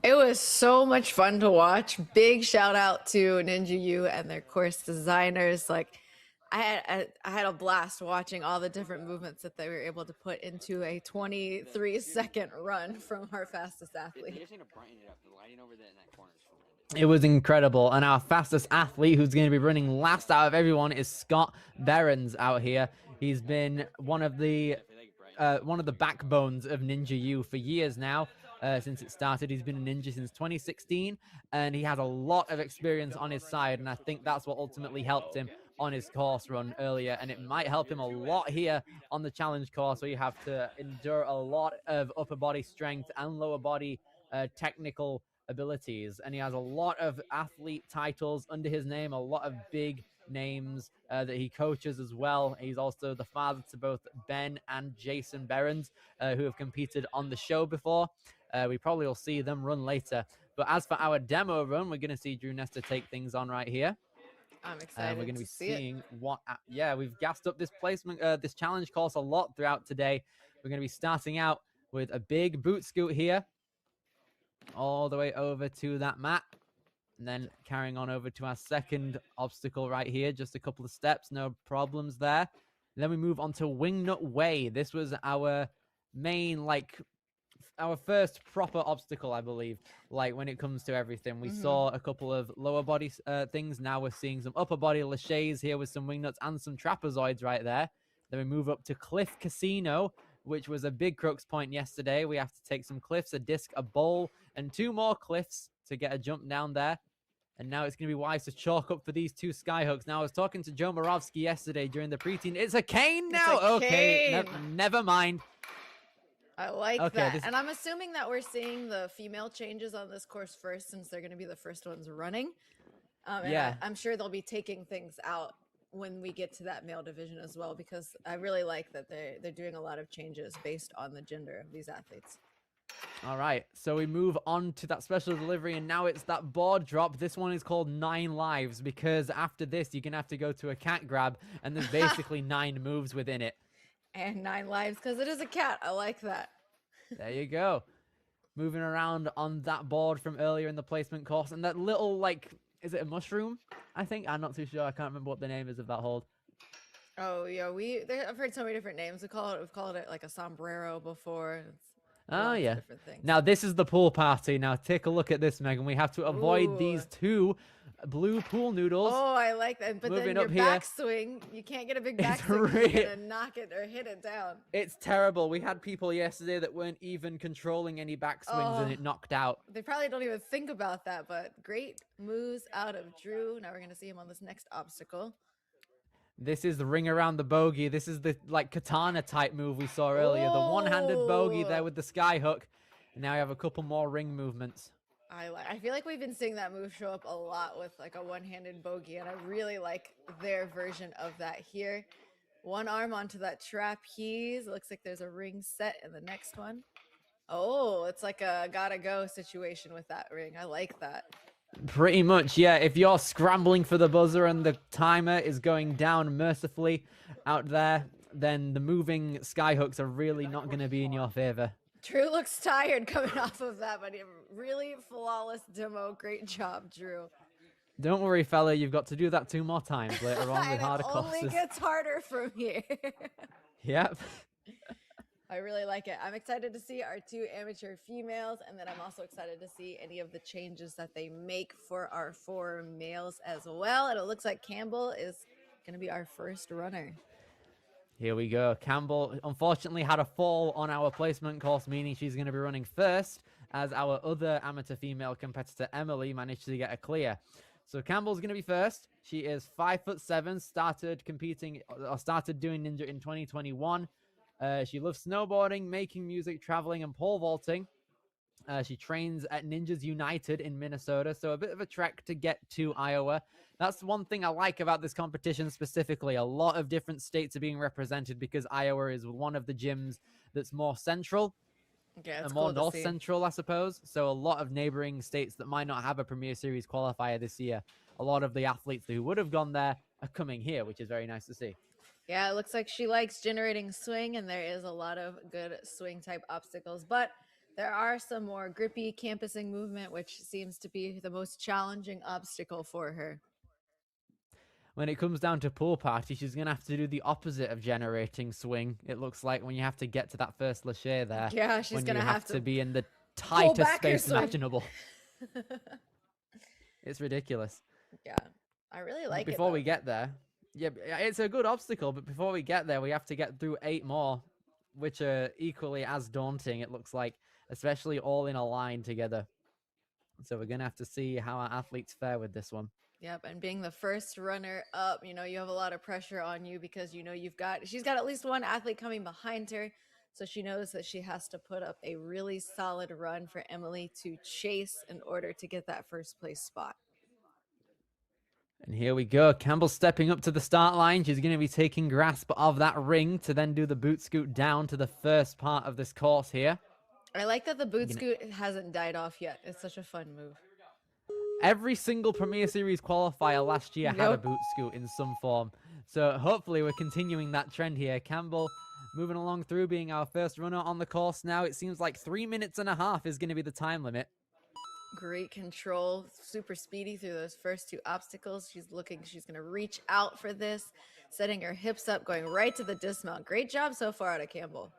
[SPEAKER 6] It was so much fun to watch. Big shout out to Ninja U and their course designers. Like, I had a blast watching all the different movements that they were able to put into a 23-second run from our fastest athlete.
[SPEAKER 7] They just need to brighten it up. The lighting over there in that corner is horrendous.
[SPEAKER 5] It was incredible. And our fastest athlete, who's going to be running last out of everyone, is Scott Behrens out here. He's been one of the backbones of Ninja U for years now. Since it started, he's been a ninja since 2016, and he has a lot of experience on his side, and I think that's what ultimately helped him on his course run earlier, and it might help him a lot here on the challenge course, where you have to endure a lot of upper body strength and lower body technical abilities, and he has a lot of athlete titles under his name, a lot of big names that he coaches as well. He's also the father to both Ben and Jason Behrens, who have competed on the show before. We probably will see them run later. But as for our demo run, we're going to see Drew Nestor take things on right here.
[SPEAKER 6] I'm excited.
[SPEAKER 5] We're going to be
[SPEAKER 6] see
[SPEAKER 5] seeing what. Yeah, we've gassed up this placement, this challenge course a lot throughout today. We're going to be starting out with a big boot scoot here, all the way over to that mat, and then carrying on over to our second obstacle right here. Just a couple of steps, no problems there. And then we move on to Wingnut Way. This was our main, our first proper obstacle, I believe, when it comes to everything. We saw a couple of lower body things. Now we're seeing some upper body laches here with some wingnuts and some trapezoids right there. Then we move up to Cliff Casino, which was a big crux point yesterday. We have to take some cliffs, a disc, a bowl, and 2 more cliffs to get a jump down there. And now it's going to be wise to chalk up for these 2 skyhooks. Now, I was talking to Joe Moravsky yesterday during the preteen. It's a cane now? Okay, never mind.
[SPEAKER 6] I like that. And I'm assuming that we're seeing the female changes on this course first, since they're going to be the first ones running. And I'm sure they'll be taking things out when we get to that male division as well, because I really like that they're doing a lot of changes based on the gender of these athletes.
[SPEAKER 5] All right, so we move on to that special delivery, and now it's that board drop. This one is called 9 lives, because after this, you're going to have to go to a cat grab, and there's basically 9 moves within it.
[SPEAKER 6] And 9 lives, because it is a cat. I like that.
[SPEAKER 5] There you go. Moving around on that board from earlier in the placement course, and that little, is it a mushroom? I think. I'm not too sure. I can't remember what the name is of that hold.
[SPEAKER 6] Oh, yeah. I've heard so many different names. We've called it like a sombrero before.
[SPEAKER 5] Oh, yeah. Now, this is the pool party. Now, take a look at this, Megan. We have to avoid these 2 blue pool noodles.
[SPEAKER 6] Oh, I like that. But then your backswing, you can't get a big backswing. You're going to knock it or hit it down.
[SPEAKER 5] It's terrible. We had people yesterday that weren't even controlling any backswings, and it knocked out.
[SPEAKER 6] They probably don't even think about that, but great moves out of Drew. Now we're going to see him on this next obstacle.
[SPEAKER 5] This is the ring around the bogey. This is the katana type move we saw earlier. The one-handed bogey there with the sky hook. And now we have a couple more ring movements.
[SPEAKER 6] I feel like we've been seeing that move show up a lot with a one-handed bogey, and I really like their version of that here. One arm onto that trapeze. It looks like there's a ring set in the next one. Oh, it's like a gotta go situation with that ring. I like that.
[SPEAKER 5] Pretty much, yeah. If you're scrambling for the buzzer and the timer is going down mercifully out there, then the moving skyhooks are really not going to be in your favor.
[SPEAKER 6] Drew looks tired coming off of that, but really flawless demo. Great job, Drew.
[SPEAKER 5] Don't worry, fella. You've got to do that 2 more times later on with harder courses.
[SPEAKER 6] It only gets harder from here.
[SPEAKER 5] Yep.
[SPEAKER 6] I really like it. I'm excited to see our 2 amateur females, and then I'm also excited to see any of the changes that they make for our 4 males as well. And it looks like Campbell is going to be our first runner.
[SPEAKER 5] Here we go. Campbell unfortunately had a fall on our placement course, meaning she's going to be running first, as our other amateur female competitor, Emily, managed to get a clear. So Campbell's going to be first. She is 5'7", started competing or started doing ninja in 2021. She loves snowboarding, making music, traveling, and pole vaulting. She trains at Ninjas United in Minnesota, so a bit of a trek to get to Iowa. That's one thing I like about this competition specifically. A lot of different states are being represented because Iowa is one of the gyms that's more central.
[SPEAKER 6] Yeah, it's
[SPEAKER 5] More
[SPEAKER 6] cool to
[SPEAKER 5] north
[SPEAKER 6] see.
[SPEAKER 5] central, I suppose. So a lot of neighboring states that might not have a Premier Series qualifier this year, a lot of the athletes who would have gone there are coming here, which is very nice to see.
[SPEAKER 6] Yeah, it looks like she likes generating swing, and there is a lot of good swing type obstacles, but there are some more grippy campusing movement, which seems to be the most challenging obstacle for her.
[SPEAKER 5] When it comes down to pool party, she's going to have to do the opposite of generating swing. It looks like when you have to get to that first lâché there.
[SPEAKER 6] Yeah, she's going to
[SPEAKER 5] have to be in the
[SPEAKER 6] pull
[SPEAKER 5] tightest
[SPEAKER 6] back her
[SPEAKER 5] space
[SPEAKER 6] swing.
[SPEAKER 5] imaginable. It's ridiculous.
[SPEAKER 6] Yeah, I really like
[SPEAKER 5] Before
[SPEAKER 6] it.
[SPEAKER 5] we get there, yeah, it's a good obstacle, but before we get there, we have to get through 8 more, which are equally as daunting, it looks like, especially all in a line together. So we're going to have to see how our athletes fare with this one.
[SPEAKER 6] Yep, and being the first runner up, you know, you have a lot of pressure on you because, you know, she's got at least one athlete coming behind her. So she knows that she has to put up a really solid run for Emily to chase in order to get that first place spot.
[SPEAKER 5] And here we go. Campbell stepping up to the start line. She's going to be taking grasp of that ring to then do the boot scoot down to the first part of this course here.
[SPEAKER 6] I like that the boot scoot hasn't died off yet. It's such a fun move.
[SPEAKER 5] Every single Premier Series qualifier last year had a boot scoot in some form. So hopefully we're continuing that trend here. Campbell moving along through, being our first runner on the course now. It seems like 3.5 minutes is going to be the time limit.
[SPEAKER 6] Great control, super speedy through those first 2 obstacles. She's going to reach out for this, setting her hips up, going right to the dismount. Great job so far out of Campbell.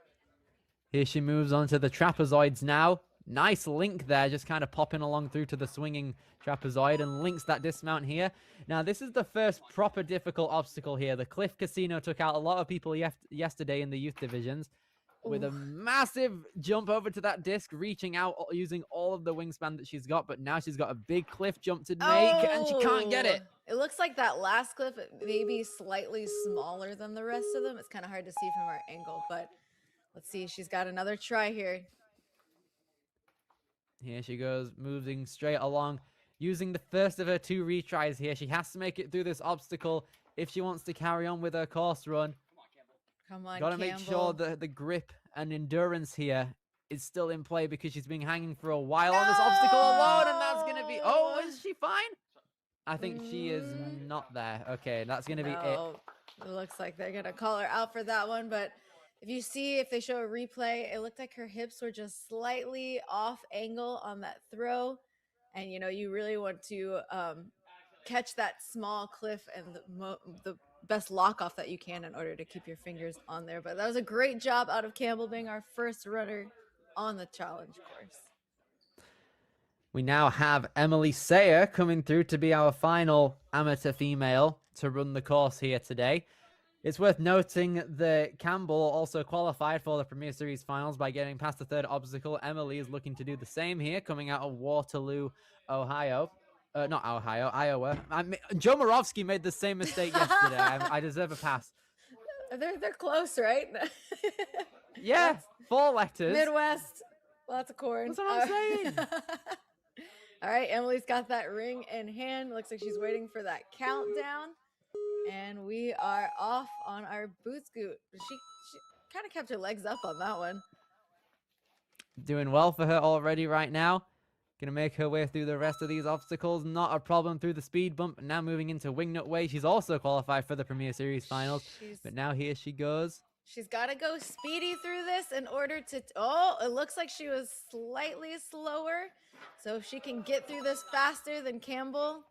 [SPEAKER 5] Here she moves on to the trapezoids now. Nice link there, just kind of popping along through to the swinging trapezoid and links that dismount here. Now, this is the first proper difficult obstacle here. The Cliff Casino took out a lot of people yesterday in the youth divisions with a massive jump over to that disc, reaching out using all of the wingspan that she's got. But now she's got a big cliff jump to make, and she can't get it.
[SPEAKER 6] It looks like that last cliff may be slightly smaller than the rest of them. It's kind of hard to see from our angle, but let's see. She's got another try here.
[SPEAKER 5] Here she goes, moving straight along, using the first of her 2 retries here. She has to make it through this obstacle if she wants to carry on with her course run.
[SPEAKER 6] Come on,
[SPEAKER 5] Gotta make sure that the grip and endurance here is still in play because she's been hanging for a while on this obstacle alone, and that's going to be... Oh, is she fine? I think she is not there. Okay, that's going to be it.
[SPEAKER 6] It looks like they're going to call her out for that one, but... if they show a replay, it looked like her hips were just slightly off angle on that throw. And, you know, you really want to catch that small cliff and the best lock off that you can in order to keep your fingers on there. But that was a great job out of Campbell being our first runner on the challenge course.
[SPEAKER 5] We now have Emily Sayer coming through to be our final amateur female to run the course here today. It's worth noting that Campbell also qualified for the Premier Series finals by getting past the 3rd obstacle. Emily is looking to do the same here, coming out of Waterloo, Ohio. Not Ohio, Iowa. Joe Moravsky made the same mistake yesterday. I deserve a pass.
[SPEAKER 6] They're close, right?
[SPEAKER 5] Yeah, 4 letters.
[SPEAKER 6] Midwest, lots of corn.
[SPEAKER 5] That's what I'm saying.
[SPEAKER 6] All right, Emily's got that ring in hand. Looks like she's waiting for that countdown. And we are off on our boot scoot. She kind of kept her legs up on that one.
[SPEAKER 5] Doing well for her already right now. Gonna make her way through the rest of these obstacles. Not a problem through the speed bump. Now moving into Wingnut Way. She's also qualified for the Premier Series finals. But now here she goes.
[SPEAKER 6] She's got to go speedy through this in order to... Oh, it looks like she was slightly slower. So if she can get through this faster than Campbell...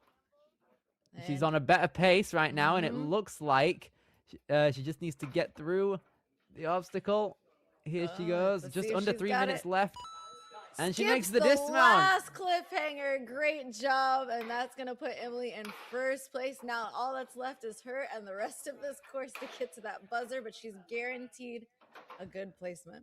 [SPEAKER 5] She's on a better pace right now, and it looks like she just needs to get through the obstacle. Here she goes. Just under 3 minutes left. And she makes the dismount.
[SPEAKER 6] Last cliffhanger. Great job. And that's going to put Emily in first place. Now all that's left is her and the rest of this course to get to that buzzer, but she's guaranteed a good placement.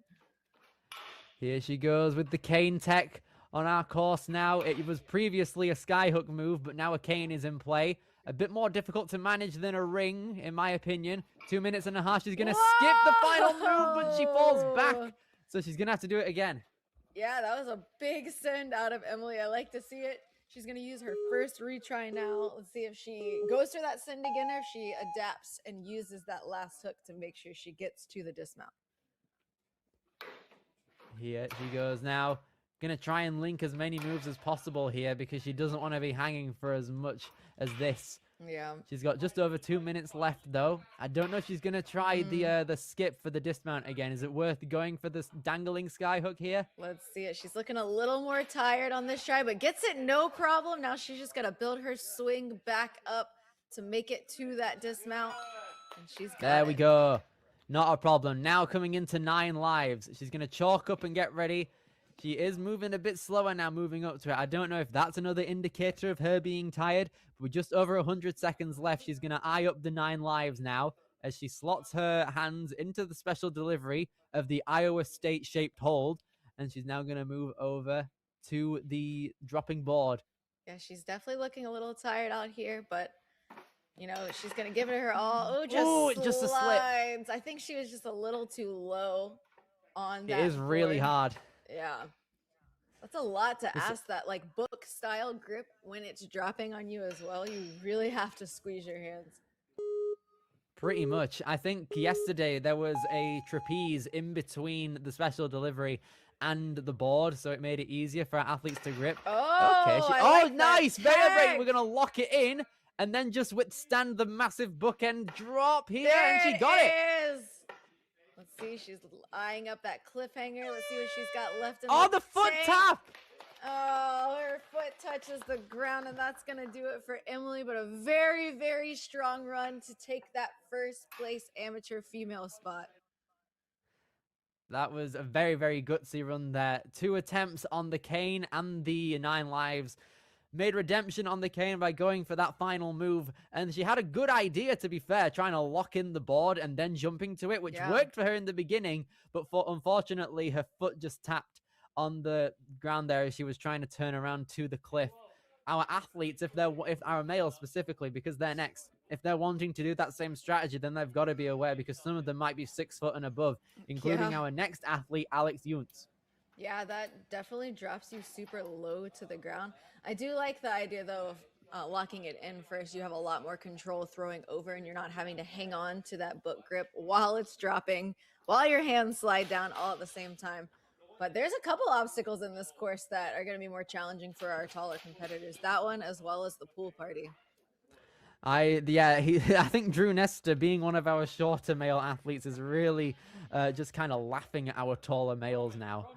[SPEAKER 5] Here she goes with the cane tech on our course now. It was previously a skyhook move, but now a cane is in play. A bit more difficult to manage than a ring, in my opinion. 2 minutes and a half. She's going to skip the final move, but she falls back. So she's going to have to do it again.
[SPEAKER 6] Yeah, that was a big send out of Emily. I like to see it. She's going to use her first retry now. Let's see if she goes for that send again or if she adapts and uses that last hook to make sure she gets to the dismount.
[SPEAKER 5] Here she goes now. Going to try and link as many moves as possible here because she doesn't want to be hanging for as much as this.
[SPEAKER 6] Yeah.
[SPEAKER 5] She's got just over 2 minutes left, though. I don't know if she's going to try the skip for the dismount again. Is it worth going for this dangling sky hook here?
[SPEAKER 6] Let's see it. She's looking a little more tired on this try, but gets it no problem. Now she's just got to build her swing back up to make it to that dismount. And she's got
[SPEAKER 5] There we go. Not a problem. Now coming into 9 lives. She's going to chalk up and get ready. She is moving a bit slower now, moving up to it. I don't know if that's another indicator of her being tired. With just over 100 seconds left, she's going to eye up the 9 lives now as she slots her hands into the special delivery of the Iowa State-shaped hold. And she's now going to move over to the dropping board.
[SPEAKER 6] Yeah, she's definitely looking a little tired out here, but, you know, she's going to give it her all. Oh, just
[SPEAKER 5] a slip.
[SPEAKER 6] I think she was just a little too low on that.
[SPEAKER 5] It is really
[SPEAKER 6] board.
[SPEAKER 5] hard.
[SPEAKER 6] Yeah. That's a lot to ask that, like, book style grip when it's dropping on you as well. You really have to squeeze your hands.
[SPEAKER 5] Pretty much. I think yesterday there was a trapeze in between the special delivery and the board, so it made it easier for our athletes to grip.
[SPEAKER 6] Oh,
[SPEAKER 5] okay. Nice. Bear break. We're going to lock it in and then just withstand the massive bookend drop here.
[SPEAKER 6] There
[SPEAKER 5] and she got it.
[SPEAKER 6] Let's see. She's eyeing up that cliffhanger. Let's see what she's got left in
[SPEAKER 5] the foot
[SPEAKER 6] tank.
[SPEAKER 5] tap.
[SPEAKER 6] Oh, her foot touches the ground, and that's going to do it for Emily. But a very, very strong run to take that first place amateur female spot.
[SPEAKER 5] That was a very, very gutsy run there. 2 attempts on the cane and the 9 lives. Made redemption on the cane by going for that final move. And she had a good idea, to be fair, trying to lock in the board and then jumping to it, which worked for her in the beginning. But unfortunately, her foot just tapped on the ground there as she was trying to turn around to the cliff. Our athletes, if our males specifically, because they're next, if they're wanting to do that same strategy, then they've got to be aware because some of them might be 6 foot and above, including our next athlete, Alex Yuntz.
[SPEAKER 6] Yeah, that definitely drops you super low to the ground. I do like the idea, though, of locking it in first. You have a lot more control throwing over, and you're not having to hang on to that book grip while it's dropping, while your hands slide down all at the same time. But there's a couple obstacles in this course that are going to be more challenging for our taller competitors. That one, as well as the pool party.
[SPEAKER 5] I think Drew Nestor, being one of our shorter male athletes, is really just kind of laughing at our taller males now,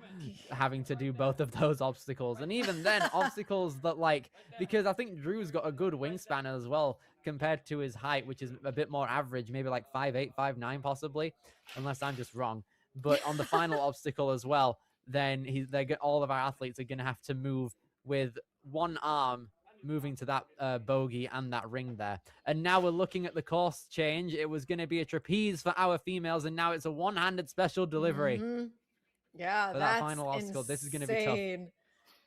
[SPEAKER 5] having to do both of those obstacles. And even then, obstacles that, like, because I think Drew's got a good wingspan as well compared to his height, which is a bit more average, maybe like 5'8", 5'9", possibly, unless I'm just wrong. But on the final obstacle as well, then all of our athletes are going to have to move with one arm, moving to that bogey and that ring there. And now we're looking at the course change. It was going to be a trapeze for our females, and now it's a one-handed special delivery.
[SPEAKER 6] Yeah,
[SPEAKER 5] for
[SPEAKER 6] that's
[SPEAKER 5] that final obstacle.
[SPEAKER 6] insane.
[SPEAKER 5] This is going to be tough.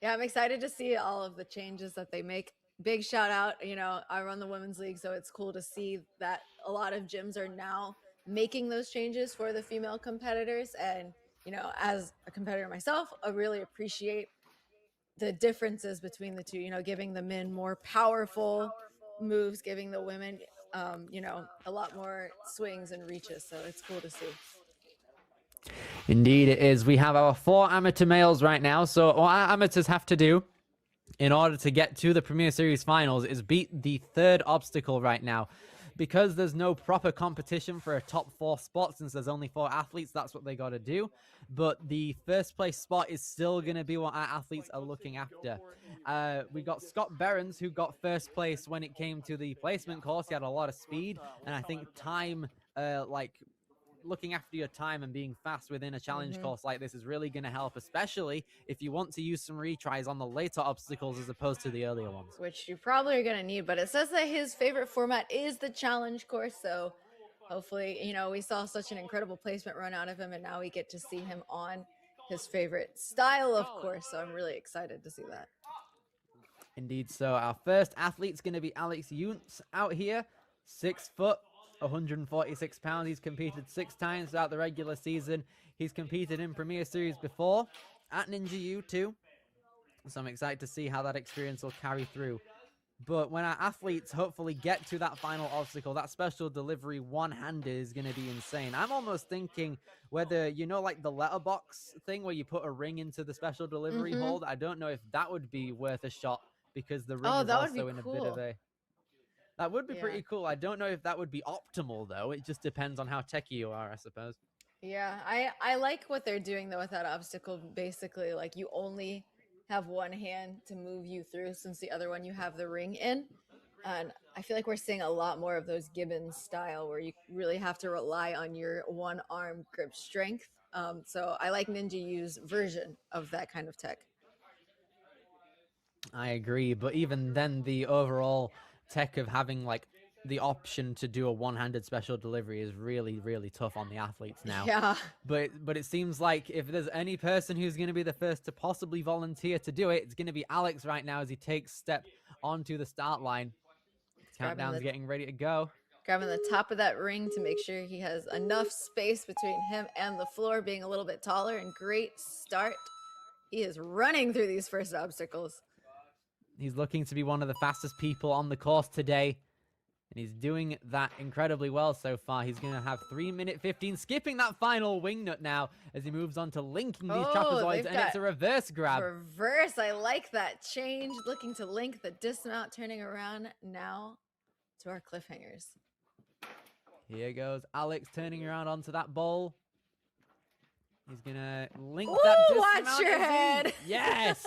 [SPEAKER 6] Yeah, I'm excited to see all of the changes that they make. Big shout out, I run the women's league, so it's cool to see that a lot of gyms are now making those changes for the female competitors. And, as a competitor myself, I really appreciate the differences between the two, giving the men more powerful moves, giving the women, a lot more swings and reaches. So it's cool to see.
[SPEAKER 5] Indeed it is. We have our 4 amateur males right now. So what our amateurs have to do in order to get to the Premier Series finals is beat the 3rd obstacle right now. Because there's no proper competition for a top 4 spot, since there's only 4 athletes, that's what they got to do. But the first place spot is still going to be what our athletes are looking after. We got Scott Behrens, who got first place when it came to the placement course. He had a lot of speed, and I think time, looking after your time and being fast within a challenge course like this is really going to help, especially if you want to use some retries on the later obstacles as opposed to the earlier ones.
[SPEAKER 6] Which you probably are going to need, but it says that his favorite format is the challenge course, so hopefully, we saw such an incredible placement run out of him, and now we get to see him on his favorite style, of course. So I'm really excited to see that.
[SPEAKER 5] Indeed. So our first athlete's going to be Alex Yuntz out here. 6 foot, 146 pounds. He's competed 6 times throughout the regular season. He's competed in Premier Series before at Ninja U too. So I'm excited to see how that experience will carry through. But when our athletes hopefully get to that final obstacle, that special delivery one-handed is going to be insane. I'm almost thinking whether, you know, like the letterbox thing where you put a ring into the special delivery hold, I don't know if that would be worth a shot because the ring is
[SPEAKER 6] that would be
[SPEAKER 5] also in a bit of
[SPEAKER 6] cool.
[SPEAKER 5] a... That would be
[SPEAKER 6] Yeah.
[SPEAKER 5] pretty cool. I don't know if that would be optimal, though. It just depends on how techy you are, I suppose.
[SPEAKER 6] Yeah, I like what they're doing though with that obstacle. Basically, like you only have one hand to move you through, since the other one you have the ring in. And I feel like we're seeing a lot more of those Gibbons style where you really have to rely on your one arm grip strength. So I like Ninja U's version of that kind of tech.
[SPEAKER 5] I agree, but even then, the overall tech of having like the option to do a one-handed special delivery is really, really tough on the athletes now.
[SPEAKER 6] Yeah.
[SPEAKER 5] But it seems like if there's any person who's going to be the first to possibly volunteer to do it, it's going to be Alex right now as he takes step onto the start line. Countdown's getting ready to go.
[SPEAKER 6] Grabbing the top of that ring to make sure he has enough space between him and the floor, being a little bit taller, and great start. He is running through these first obstacles.
[SPEAKER 5] He's looking to be one of the fastest people on the course today. And he's doing that incredibly well so far. He's going to have 3 minute 15, skipping that final wing nut now as he moves on to linking these trapezoids, and it's a reverse grab.
[SPEAKER 6] Reverse, I like that change. Looking to link the dismount, turning around now to our cliffhangers.
[SPEAKER 5] Here goes Alex turning around onto that bowl. He's going to link that dismount.
[SPEAKER 6] Watch your head.
[SPEAKER 5] Yes.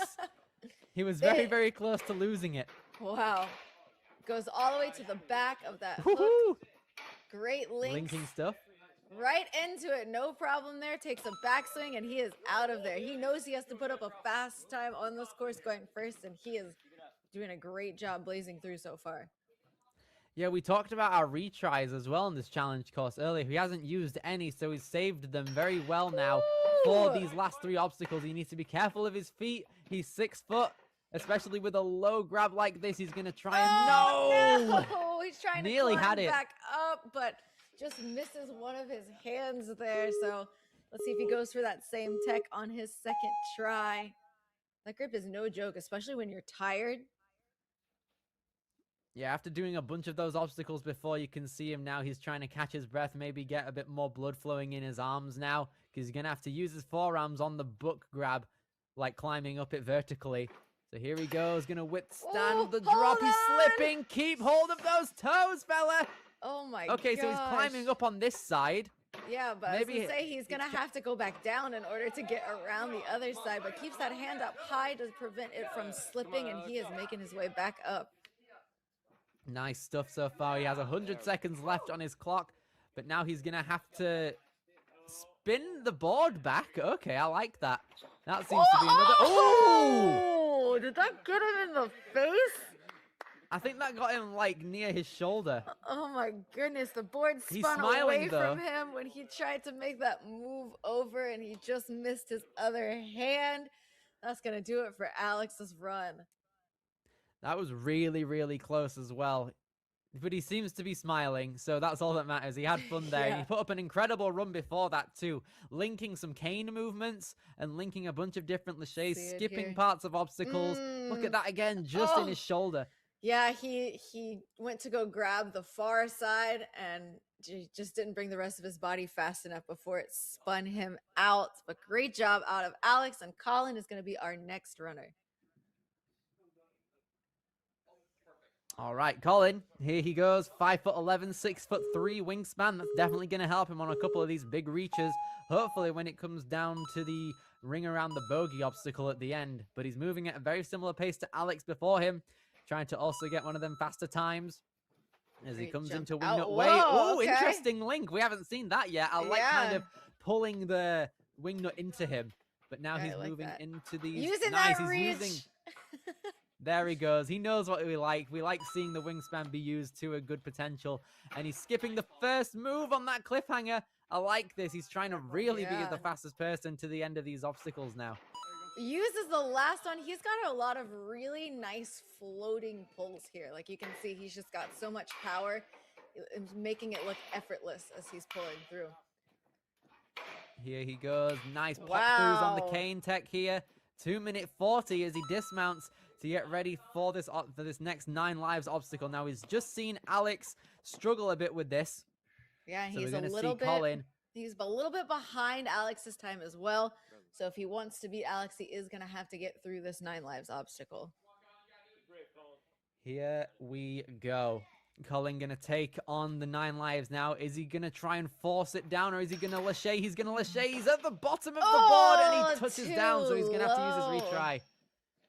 [SPEAKER 5] He was very, very close to losing it.
[SPEAKER 6] Wow. Goes all the way to the back of that hook. Great links.
[SPEAKER 5] Linking stuff.
[SPEAKER 6] Right into it. No problem there. Takes a backswing, and he is out of there. He knows he has to put up a fast time on this course going first, and he is doing a great job blazing through so far.
[SPEAKER 5] Yeah, we talked about our retries as well in this challenge course earlier. He hasn't used any, so he's saved them very well now for these last 3 obstacles. He needs to be careful of his feet. He's 6 foot. Especially with a low grab like this, he's going to try and...
[SPEAKER 6] No! He's trying
[SPEAKER 5] Nearly
[SPEAKER 6] to climb
[SPEAKER 5] had it.
[SPEAKER 6] back up, but just misses one of his hands there. So let's see if he goes for that same tech on his second try. That grip is no joke, especially when you're tired.
[SPEAKER 5] Yeah, after doing a bunch of those obstacles before, you can see him now. He's trying to catch his breath, maybe get a bit more blood flowing in his arms now, because he's going to have to use his forearms on the book grab, like climbing up it vertically. So here he goes, going to withstand the drop. He's slipping. Keep hold of those toes, fella.
[SPEAKER 6] Oh my god.
[SPEAKER 5] Okay, so he's climbing up on this side.
[SPEAKER 6] Yeah, but
[SPEAKER 5] Maybe
[SPEAKER 6] I was gonna say he's gonna have to go back down in order to get around the other side, but keeps that hand up high to prevent it from slipping, and he is making his way back up.
[SPEAKER 5] Nice stuff so far. He has 100 seconds left on his clock, but now he's going to have to spin the board back. Okay, I like that. That seems to be another...
[SPEAKER 6] Oh! Did that get him in the face?
[SPEAKER 5] I think that got him, like, near his shoulder.
[SPEAKER 6] Oh my goodness, the board
[SPEAKER 5] He's
[SPEAKER 6] spun
[SPEAKER 5] smiling,
[SPEAKER 6] away
[SPEAKER 5] though.
[SPEAKER 6] from him when he tried to make that move over, and he just missed his other hand. That's going to do it for Alex's run.
[SPEAKER 5] That was really, really close as well. But he seems to be smiling, so that's all that matters. He had fun there.
[SPEAKER 6] Yeah.
[SPEAKER 5] And he put up an incredible run before that, too. Linking some cane movements and linking a bunch of different laches,
[SPEAKER 6] See it
[SPEAKER 5] skipping
[SPEAKER 6] here.
[SPEAKER 5] parts of obstacles. Look at that again, just in his shoulder.
[SPEAKER 6] Yeah, he went to go grab the far side and just didn't bring the rest of his body fast enough before it spun him out. But great job out of Alex, and Colin is going to be our next runner.
[SPEAKER 5] All right, Colin, here he goes. 5'11", 6'3" wingspan. That's definitely going to help him on a couple of these big reaches. Hopefully when it comes down to the ring around the bogey obstacle at the end. But he's moving at a very similar pace to Alex before him, trying to also get one of them faster times as he
[SPEAKER 6] Great
[SPEAKER 5] comes
[SPEAKER 6] jump
[SPEAKER 5] into wing
[SPEAKER 6] out.
[SPEAKER 5] nut way.
[SPEAKER 6] Whoa,
[SPEAKER 5] Oh,
[SPEAKER 6] okay.
[SPEAKER 5] interesting link. We haven't seen that yet. I like kind
[SPEAKER 6] Yeah.
[SPEAKER 5] of pulling the wing nut into him. But now
[SPEAKER 6] Yeah, I
[SPEAKER 5] he's
[SPEAKER 6] like
[SPEAKER 5] moving
[SPEAKER 6] that.
[SPEAKER 5] into these.
[SPEAKER 6] Using
[SPEAKER 5] nice.
[SPEAKER 6] that
[SPEAKER 5] He's
[SPEAKER 6] reach.
[SPEAKER 5] using There he goes. He knows what we like. We like seeing the wingspan be used to a good potential. And he's skipping the first move on that cliffhanger. I like this. He's trying to really be the fastest person to the end of these obstacles now.
[SPEAKER 6] Uses the last one. He's got a lot of really nice floating pulls here. Like you can see, he's just got so much power. It's making it look effortless as he's pulling through.
[SPEAKER 5] Here he goes. Nice pop throughs on the cane tech here. 2:40 as he dismounts to get ready for this next 9 lives obstacle. Now he's just seen Alex struggle a bit with this.
[SPEAKER 6] Yeah,
[SPEAKER 5] so
[SPEAKER 6] he's
[SPEAKER 5] we're
[SPEAKER 6] a little bit behind Alex this time as well. So if he wants to beat Alex, he is going to have to get through this 9 lives obstacle.
[SPEAKER 5] Here we go. Colin gonna take on the 9 lives now. Is he gonna try and force it down, or is he gonna lâcher? He's gonna lâcher. He's at the bottom of the board, and he touches down, so he's gonna have to use his retry.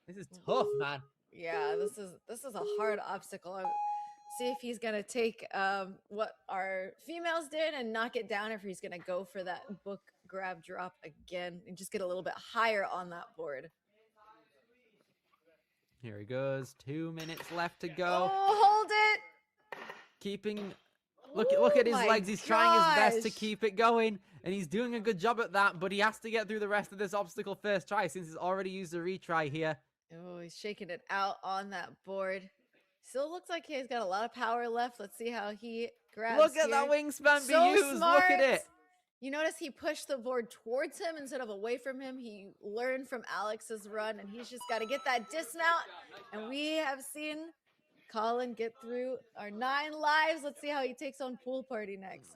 [SPEAKER 5] This is tough, man.
[SPEAKER 6] Yeah, this is a hard obstacle. See if he's gonna take what our females did and knock it down, or if he's gonna go for that book grab drop again and just get a little bit higher on that board.
[SPEAKER 5] Here he goes. 2 minutes left to go.
[SPEAKER 6] Oh, hold it!
[SPEAKER 5] Keeping, look at his legs. He's trying his best to keep it going, and he's doing a good job at that, but he has to get through the rest of this obstacle first try, since he's already used a retry here.
[SPEAKER 6] Oh, he's shaking it out on that board. Still looks like he's got a lot of power left. Let's see how he grabs.
[SPEAKER 5] Look at that wingspan be used.
[SPEAKER 6] Smart.
[SPEAKER 5] Look at it.
[SPEAKER 6] You notice he pushed the board towards him instead of away from him. He learned from Alex's run, and he's just got to get that dismount. And we have seen Colin get through our 9 lives. Let's see how he takes on Pool Party next.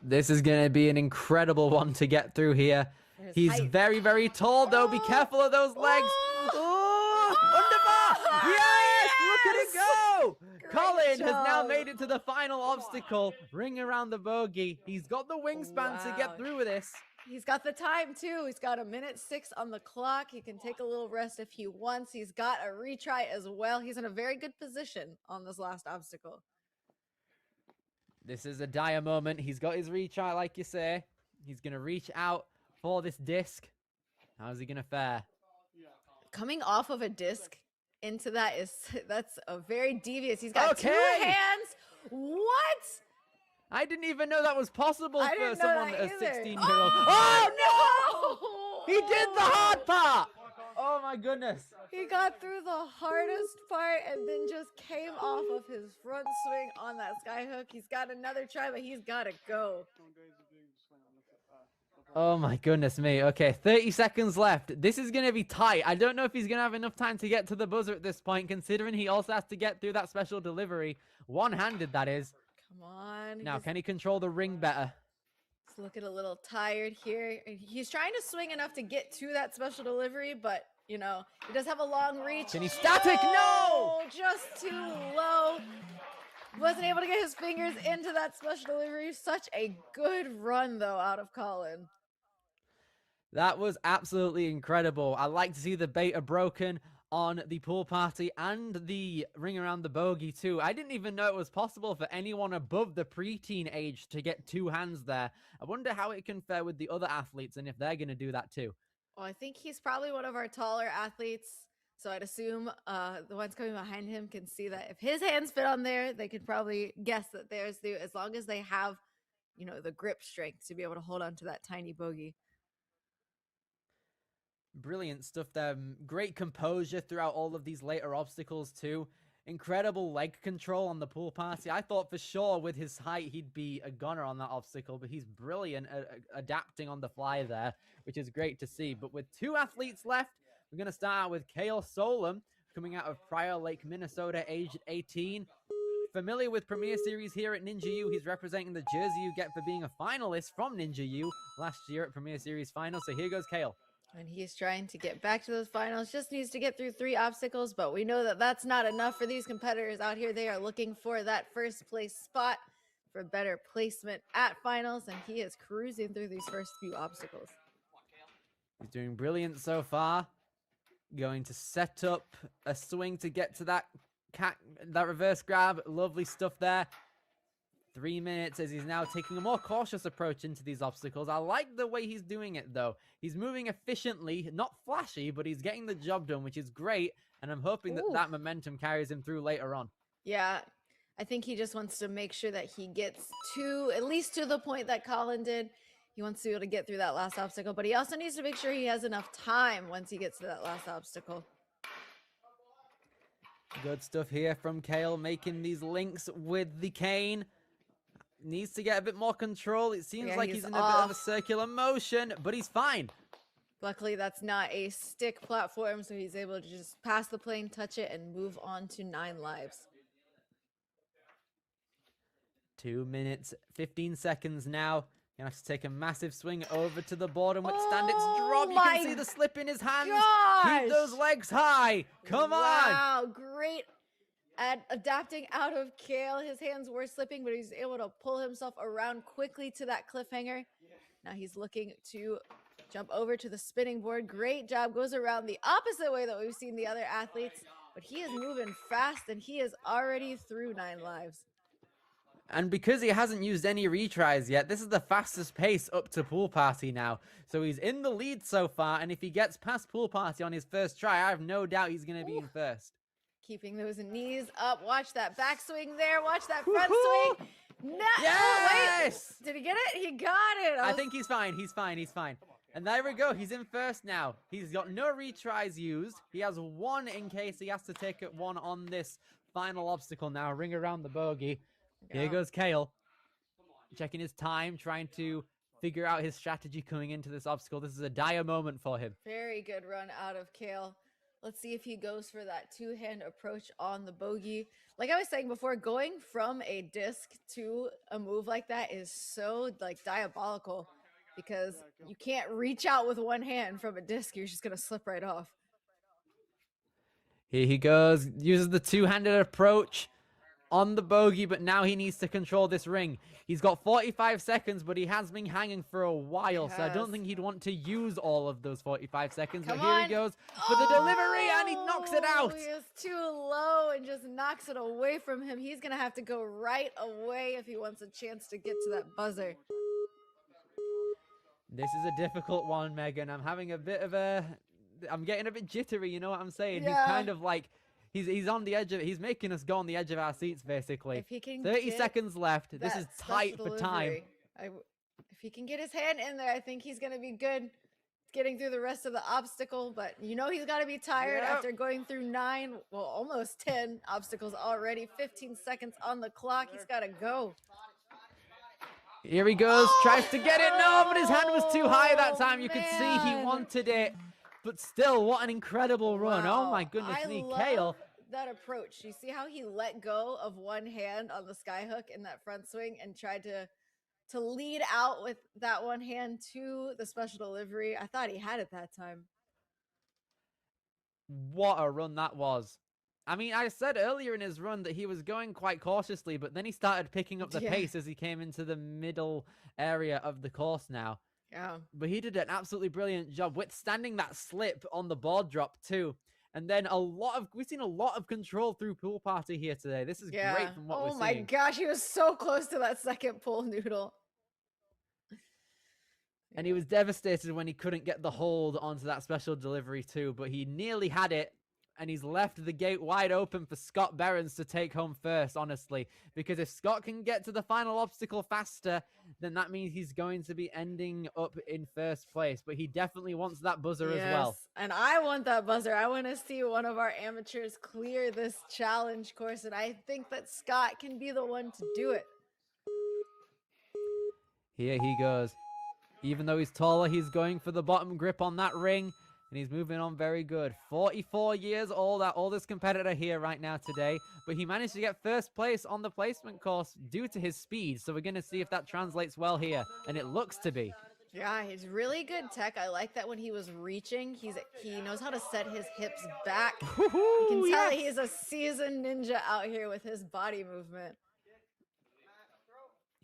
[SPEAKER 5] This is going to be an incredible one to get through here. He's very, very tall, though. Be careful of those legs. Oh, underbar. Yes! Look at it go. Colin has now made it to the final obstacle. Ring around the bogey. He's got the wingspan to get through with this.
[SPEAKER 6] He's got the time, too. He's got 1:06 on the clock. He can take a little rest if he wants. He's got a retry as well. He's in a very good position on this last obstacle.
[SPEAKER 5] This is a dire moment. He's got his retry, like you say. He's going to reach out for this disc. How's he going to fare?
[SPEAKER 6] Coming off of a disc into that's a very devious. He's got 2 hands. What?
[SPEAKER 5] I didn't even know that was possible for someone, a 16-year-old.
[SPEAKER 6] Oh,
[SPEAKER 5] no! He did the hard part! Oh, my goodness.
[SPEAKER 6] He got through the hardest part and then just came off of his front swing on that skyhook. He's got another try, but he's got to go.
[SPEAKER 5] Oh, my goodness me. Okay, 30 seconds left. This is going to be tight. I don't know if he's going to have enough time to get to the buzzer at this point, considering he also has to get through that special delivery. One-handed, that is.
[SPEAKER 6] Come on.
[SPEAKER 5] Now, can he control the ring better?
[SPEAKER 6] He's looking a little tired here. He's trying to swing enough to get to that special delivery, but, you know, he does have a long reach.
[SPEAKER 5] Can he static? No!
[SPEAKER 6] Just too low. Wasn't able to get his fingers into that special delivery. Such a good run, though, out of Colin.
[SPEAKER 5] That was absolutely incredible. I like to see the beta broken on the pool party and the ring around the bogey too. I didn't even know it was possible for anyone above the preteen age to get 2 hands there. I wonder how it can fare with the other athletes and if they're going to do that too.
[SPEAKER 6] Well, I think he's probably one of our taller athletes. So I'd assume the ones coming behind him can see that if his hands fit on there, they could probably guess that theirs do, as long as they have, you know, the grip strength to be able to hold on to that tiny bogey.
[SPEAKER 5] Brilliant stuff there. Great composure throughout all of these later obstacles too. Incredible leg control on the pool party. I thought for sure with his height he'd be a goner on that obstacle, but he's brilliant at adapting on the fly there, which is great to see. But with 2 athletes left, we're going to start out with Kale Solom, coming out of Prior Lake, Minnesota, aged 18. Familiar with Premier Series here at Ninja U. He's representing the jersey you get for being a finalist from Ninja U last year at Premier Series Finals. So here goes Kale.
[SPEAKER 6] And he's trying to get back to those finals. Just needs to get through 3 obstacles, but we know that that's not enough for these competitors out here. They are looking for that first place spot for better placement at finals, and he is cruising through these first few obstacles.
[SPEAKER 5] He's doing brilliant so far. Going to set up a swing to get to that reverse grab. Lovely stuff there. 3 minutes as he's now taking a more cautious approach into these obstacles. I like the way he's doing it, though. He's moving efficiently, not flashy, but he's getting the job done, which is great. and I'm hoping that
[SPEAKER 6] Ooh.
[SPEAKER 5] that momentum carries him through later on.
[SPEAKER 6] Yeah, I think he just wants to make sure that he gets to at least to the point that Colin did. He wants to be able to get through that last obstacle, but he also needs to make sure he has enough time once he gets to that last obstacle.
[SPEAKER 5] Good stuff here from Kale, making these links with the cane. Needs to get a bit more control. It seems
[SPEAKER 6] Yeah,
[SPEAKER 5] like he's in a bit of a circular motion, but he's fine.
[SPEAKER 6] Luckily, that's not a stick platform, so he's able to just pass the plane, touch it, and move on to 9 lives.
[SPEAKER 5] 2 minutes, 15 seconds now. Gonna have to take a massive swing over to the board and withstand its drop. You can see the slip in his hands. Keep those legs high. Come on.
[SPEAKER 6] Wow, great at adapting out of Kale. His hands were slipping, but he's able to pull himself around quickly to that cliffhanger. Now he's looking to jump over to the spinning board. Great job. Goes around the opposite way that we've seen the other athletes, but he is moving fast and he is already through 9 lives.
[SPEAKER 5] And because he hasn't used any retries yet, this is the fastest pace up to Pool Party now. So he's in the lead so far, and if he gets past Pool Party on his first try, I have no doubt he's going to be in first.
[SPEAKER 6] Keeping those knees up. Watch that backswing there. Watch that front swing. No,
[SPEAKER 5] Yes!
[SPEAKER 6] Wait, did he get it? He got it.
[SPEAKER 5] I think he's fine. He's fine. He's fine. And there we go. He's in first now. He's got no retries used. He has 1 in case he has to take it 1 on this final obstacle now. Ring around the bogey. Here goes Kale. Checking his time, trying to figure out his strategy coming into this obstacle. This is a dire moment for him.
[SPEAKER 6] Very good run out of Kale. Let's see if he goes for that 2-hand approach on the bogey. Like I was saying before, going from a disc to a move like that is so diabolical because you can't reach out with 1 hand from a disc. You're just going to slip right off.
[SPEAKER 5] Here he goes. Uses the 2-handed approach on the bogey, but now he needs to control this ring. He's got 45 seconds, but he has been hanging for a while, so I don't think he'd want to use all of those 45 seconds. But here he goes for the delivery, and he knocks it out.
[SPEAKER 6] He is too low and just knocks it away from him. He's going to have to go right away if he wants a chance to get to that buzzer.
[SPEAKER 5] This is a difficult one, Megan. I'm having a bit of a... I'm getting a bit jittery, you know what I'm saying?
[SPEAKER 6] Yeah.
[SPEAKER 5] He's kind of like... He's on the edge of... He's making us go on the edge of our seats, basically.
[SPEAKER 6] If he can
[SPEAKER 5] 30 seconds left. This is tight for time.
[SPEAKER 6] If he can get his hand in there, I think he's going to be good getting through the rest of the obstacle. But you know he's got to be tired after going through 9, well, almost 10 obstacles already. 15 seconds on the clock. He's got to go.
[SPEAKER 5] Here he goes. Tries to get it. No, but his hand was too high that time. You could see he wanted it. But still, what an incredible run.
[SPEAKER 6] Wow.
[SPEAKER 5] Oh, my goodness me.
[SPEAKER 6] love
[SPEAKER 5] Kale.
[SPEAKER 6] that approach. You see how he let go of 1 hand on the skyhook in that front swing and tried to lead out with that 1 hand to the special delivery. I thought he had it that time.
[SPEAKER 5] What a run that was. I mean, I said earlier in his run that he was going quite cautiously, but then he started picking up the pace as he came into the middle area of the course now.
[SPEAKER 6] Yeah.
[SPEAKER 5] But he did an absolutely brilliant job withstanding that slip on the board drop too. And then we've seen a lot of control through Pool Party here today. This is great from what we're seeing.
[SPEAKER 6] Oh my gosh, he was so close to that second pull noodle.
[SPEAKER 5] And he was devastated when he couldn't get the hold onto that special delivery too, but he nearly had it. And he's left the gate wide open for Scott Behrens to take home first, honestly. Because if Scott can get to the final obstacle faster, then that means he's going to be ending up in first place. But he definitely wants that buzzer as well.
[SPEAKER 6] And I want that buzzer. I want to see one of our amateurs clear this challenge course. And I think that Scott can be the one to do it.
[SPEAKER 5] Here he goes. Even though he's taller, he's going for the bottom grip on that ring. And he's moving on very good. 44 years old, our oldest competitor here right now today. But he managed to get first place on the placement course due to his speed. So we're going to see if that translates well here. And it looks to be.
[SPEAKER 6] Yeah, he's really good tech. I like that when he was reaching, he knows how to set his hips back. You can tell he's a seasoned ninja out here with his body movement.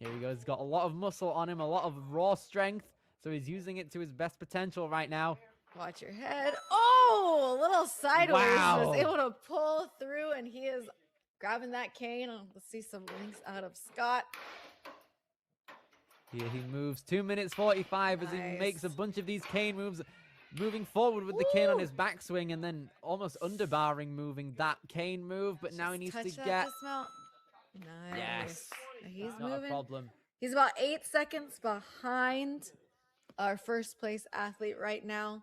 [SPEAKER 5] Here he goes. He's got a lot of muscle on him, a lot of raw strength. So he's using it to his best potential right now.
[SPEAKER 6] Watch your head. Oh, a little sideways.
[SPEAKER 5] Wow.
[SPEAKER 6] He was able to pull through, and he is grabbing that cane. Let's see some links out of Scott.
[SPEAKER 5] Here he moves 2 minutes 45 as he makes a bunch of these cane moves. moving forward with the cane on his backswing and then almost underbarring moving that cane move, but now he needs to get...
[SPEAKER 6] dismount. Nice.
[SPEAKER 5] Yes.
[SPEAKER 6] He's
[SPEAKER 5] Not
[SPEAKER 6] moving.
[SPEAKER 5] a problem.
[SPEAKER 6] He's about 8 seconds behind our first place athlete right now.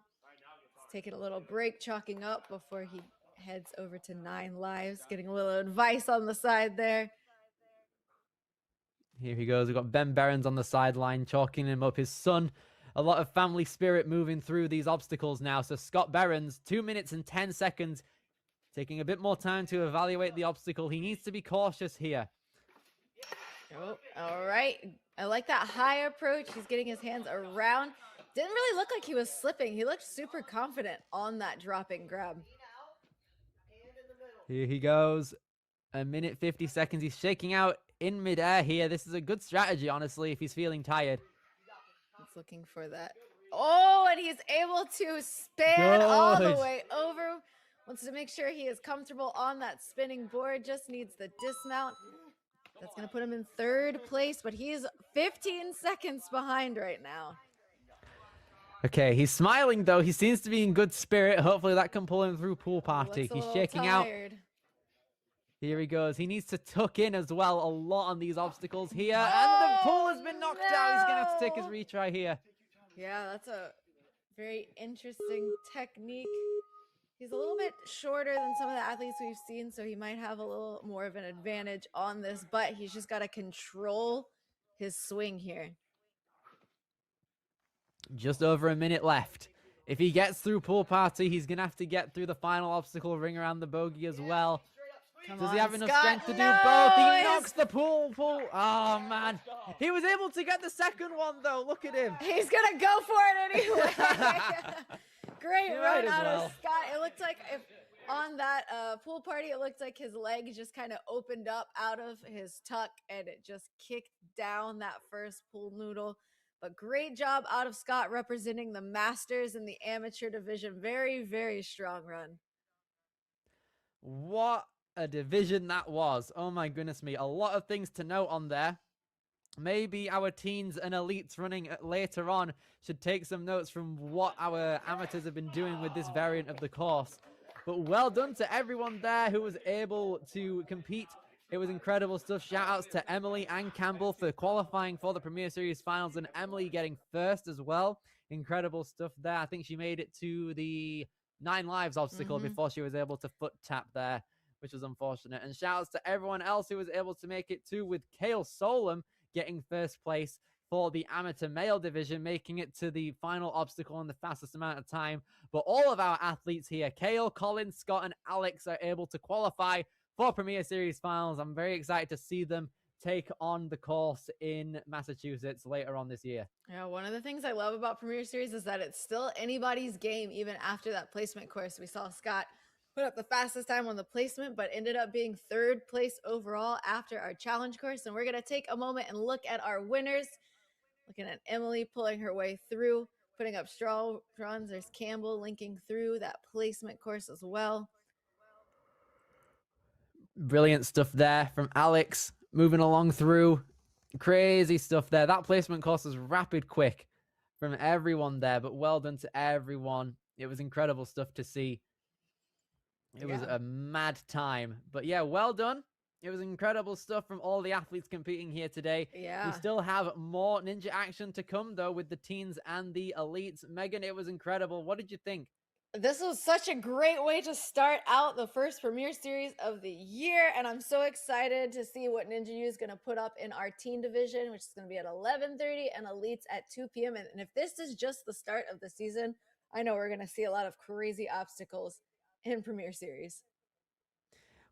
[SPEAKER 6] He's taking a little break, chalking up before he heads over to 9 lives, getting a little advice on the side there.
[SPEAKER 5] Here he goes. We've got Ben Behrens on the sideline, chalking him up. His son, a lot of family spirit moving through these obstacles now. So Scott Behrens, 2 minutes and 10 seconds, taking a bit more time to evaluate the obstacle. He needs to be cautious here.
[SPEAKER 6] Oh, all right. I like that high approach. He's getting his hands around. Didn't really look like he was slipping. He looked super confident on that dropping grab.
[SPEAKER 5] Here he goes. 1 minute 50 seconds. He's shaking out in midair here. This is a good strategy, honestly, if he's feeling tired.
[SPEAKER 6] He's looking for that. Oh, and he's able to span all the way over. Wants to make sure he is comfortable on that spinning board. Just needs the dismount. That's going to put him in 3rd place, but he's 15 seconds behind right now.
[SPEAKER 5] Okay, he's smiling, though. He seems to be in good spirit. Hopefully that can pull him through pool party. He's shaking out. Here he goes. He needs to tuck in as well a lot on these obstacles here. And the pool has been knocked out. He's going to have to take his retry here.
[SPEAKER 6] Yeah, that's a very interesting technique. He's a little bit shorter than some of the athletes we've seen, so he might have a little more of an advantage on this, but he's just got to control his swing here.
[SPEAKER 5] Just over a minute left. If he gets through pool party, he's going to have to get through the final obstacle ring around the bogey as well. Does he have enough strength to do both? He knocks the pool. Oh, man. He was able to get the second one, though. Look at him.
[SPEAKER 6] He's going to go for it anyway. Great run out of Scott. It looked like on that pool party, it looked like his leg just kind of opened up out of his tuck and it just kicked down that first pool noodle. But great job out of Scott representing the Masters in the amateur division. Very, very strong run.
[SPEAKER 5] What a division that was. Oh my goodness me. A lot of things to note on there. Maybe our teens and elites running later on should take some notes from what our amateurs have been doing with this variant of the course. But well done to everyone there who was able to compete. It was incredible stuff. Shout outs to Emily and Campbell for qualifying for the Premier Series finals and Emily getting first as well. Incredible stuff there. I think she made it to the 9 lives obstacle before she was able to foot tap there, which was unfortunate. And shout outs to everyone else who was able to make it too, with Kale Solem getting first place for the amateur male division, making it to the final obstacle in the fastest amount of time. But all of our athletes here, Kale, Colin, Scott, and Alex, are able to qualify for Premier Series finals. I'm very excited to see them take on the course in Massachusetts later on this year.
[SPEAKER 6] Yeah, one of the things I love about Premier Series is that it's still anybody's game even after that placement course. We saw Scott put up the fastest time on the placement, but ended up being 3rd place overall after our challenge course. And we're going to take a moment and look at our winners. Looking at Emily pulling her way through, putting up strong runs. There's Campbell linking through that placement course as well.
[SPEAKER 5] Brilliant stuff there from Alex, moving along through. Crazy stuff there. That placement course was rapid quick from everyone there, but well done to everyone. It was incredible stuff to see. It was a mad time. But yeah, well done. It was incredible stuff from all the athletes competing here today.
[SPEAKER 6] Yeah.
[SPEAKER 5] We still have more ninja action to come, though, with the teens and the elites. Megan, it was incredible. What did you think?
[SPEAKER 6] This was such a great way to start out the first Premier Series of the year, and I'm so excited to see what Ninja U is going to put up in our teen division, which is going to be at 11:30 and elites at 2 p.m. And if this is just the start of the season, I know we're going to see a lot of crazy obstacles in Premier Series.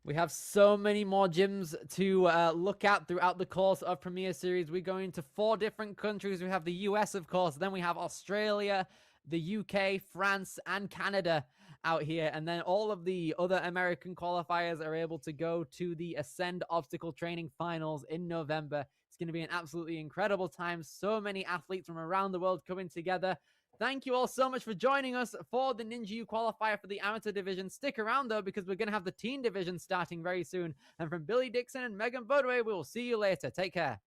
[SPEAKER 5] We have so many more gyms to look at throughout the course of Premier Series. We're going to 4 different countries. We have the US, of course. Then we have Australia, the UK, France, and Canada out here. And then all of the other American qualifiers are able to go to the Ascend Obstacle Training Finals in November. It's going to be an absolutely incredible time. So many athletes from around the world coming together. Thank you all so much for joining us for the Ninja U qualifier for the amateur division. Stick around, though, because we're going to have the teen division starting very soon. And from Billy Dixon and Megan Bodway, we will see you later. Take care.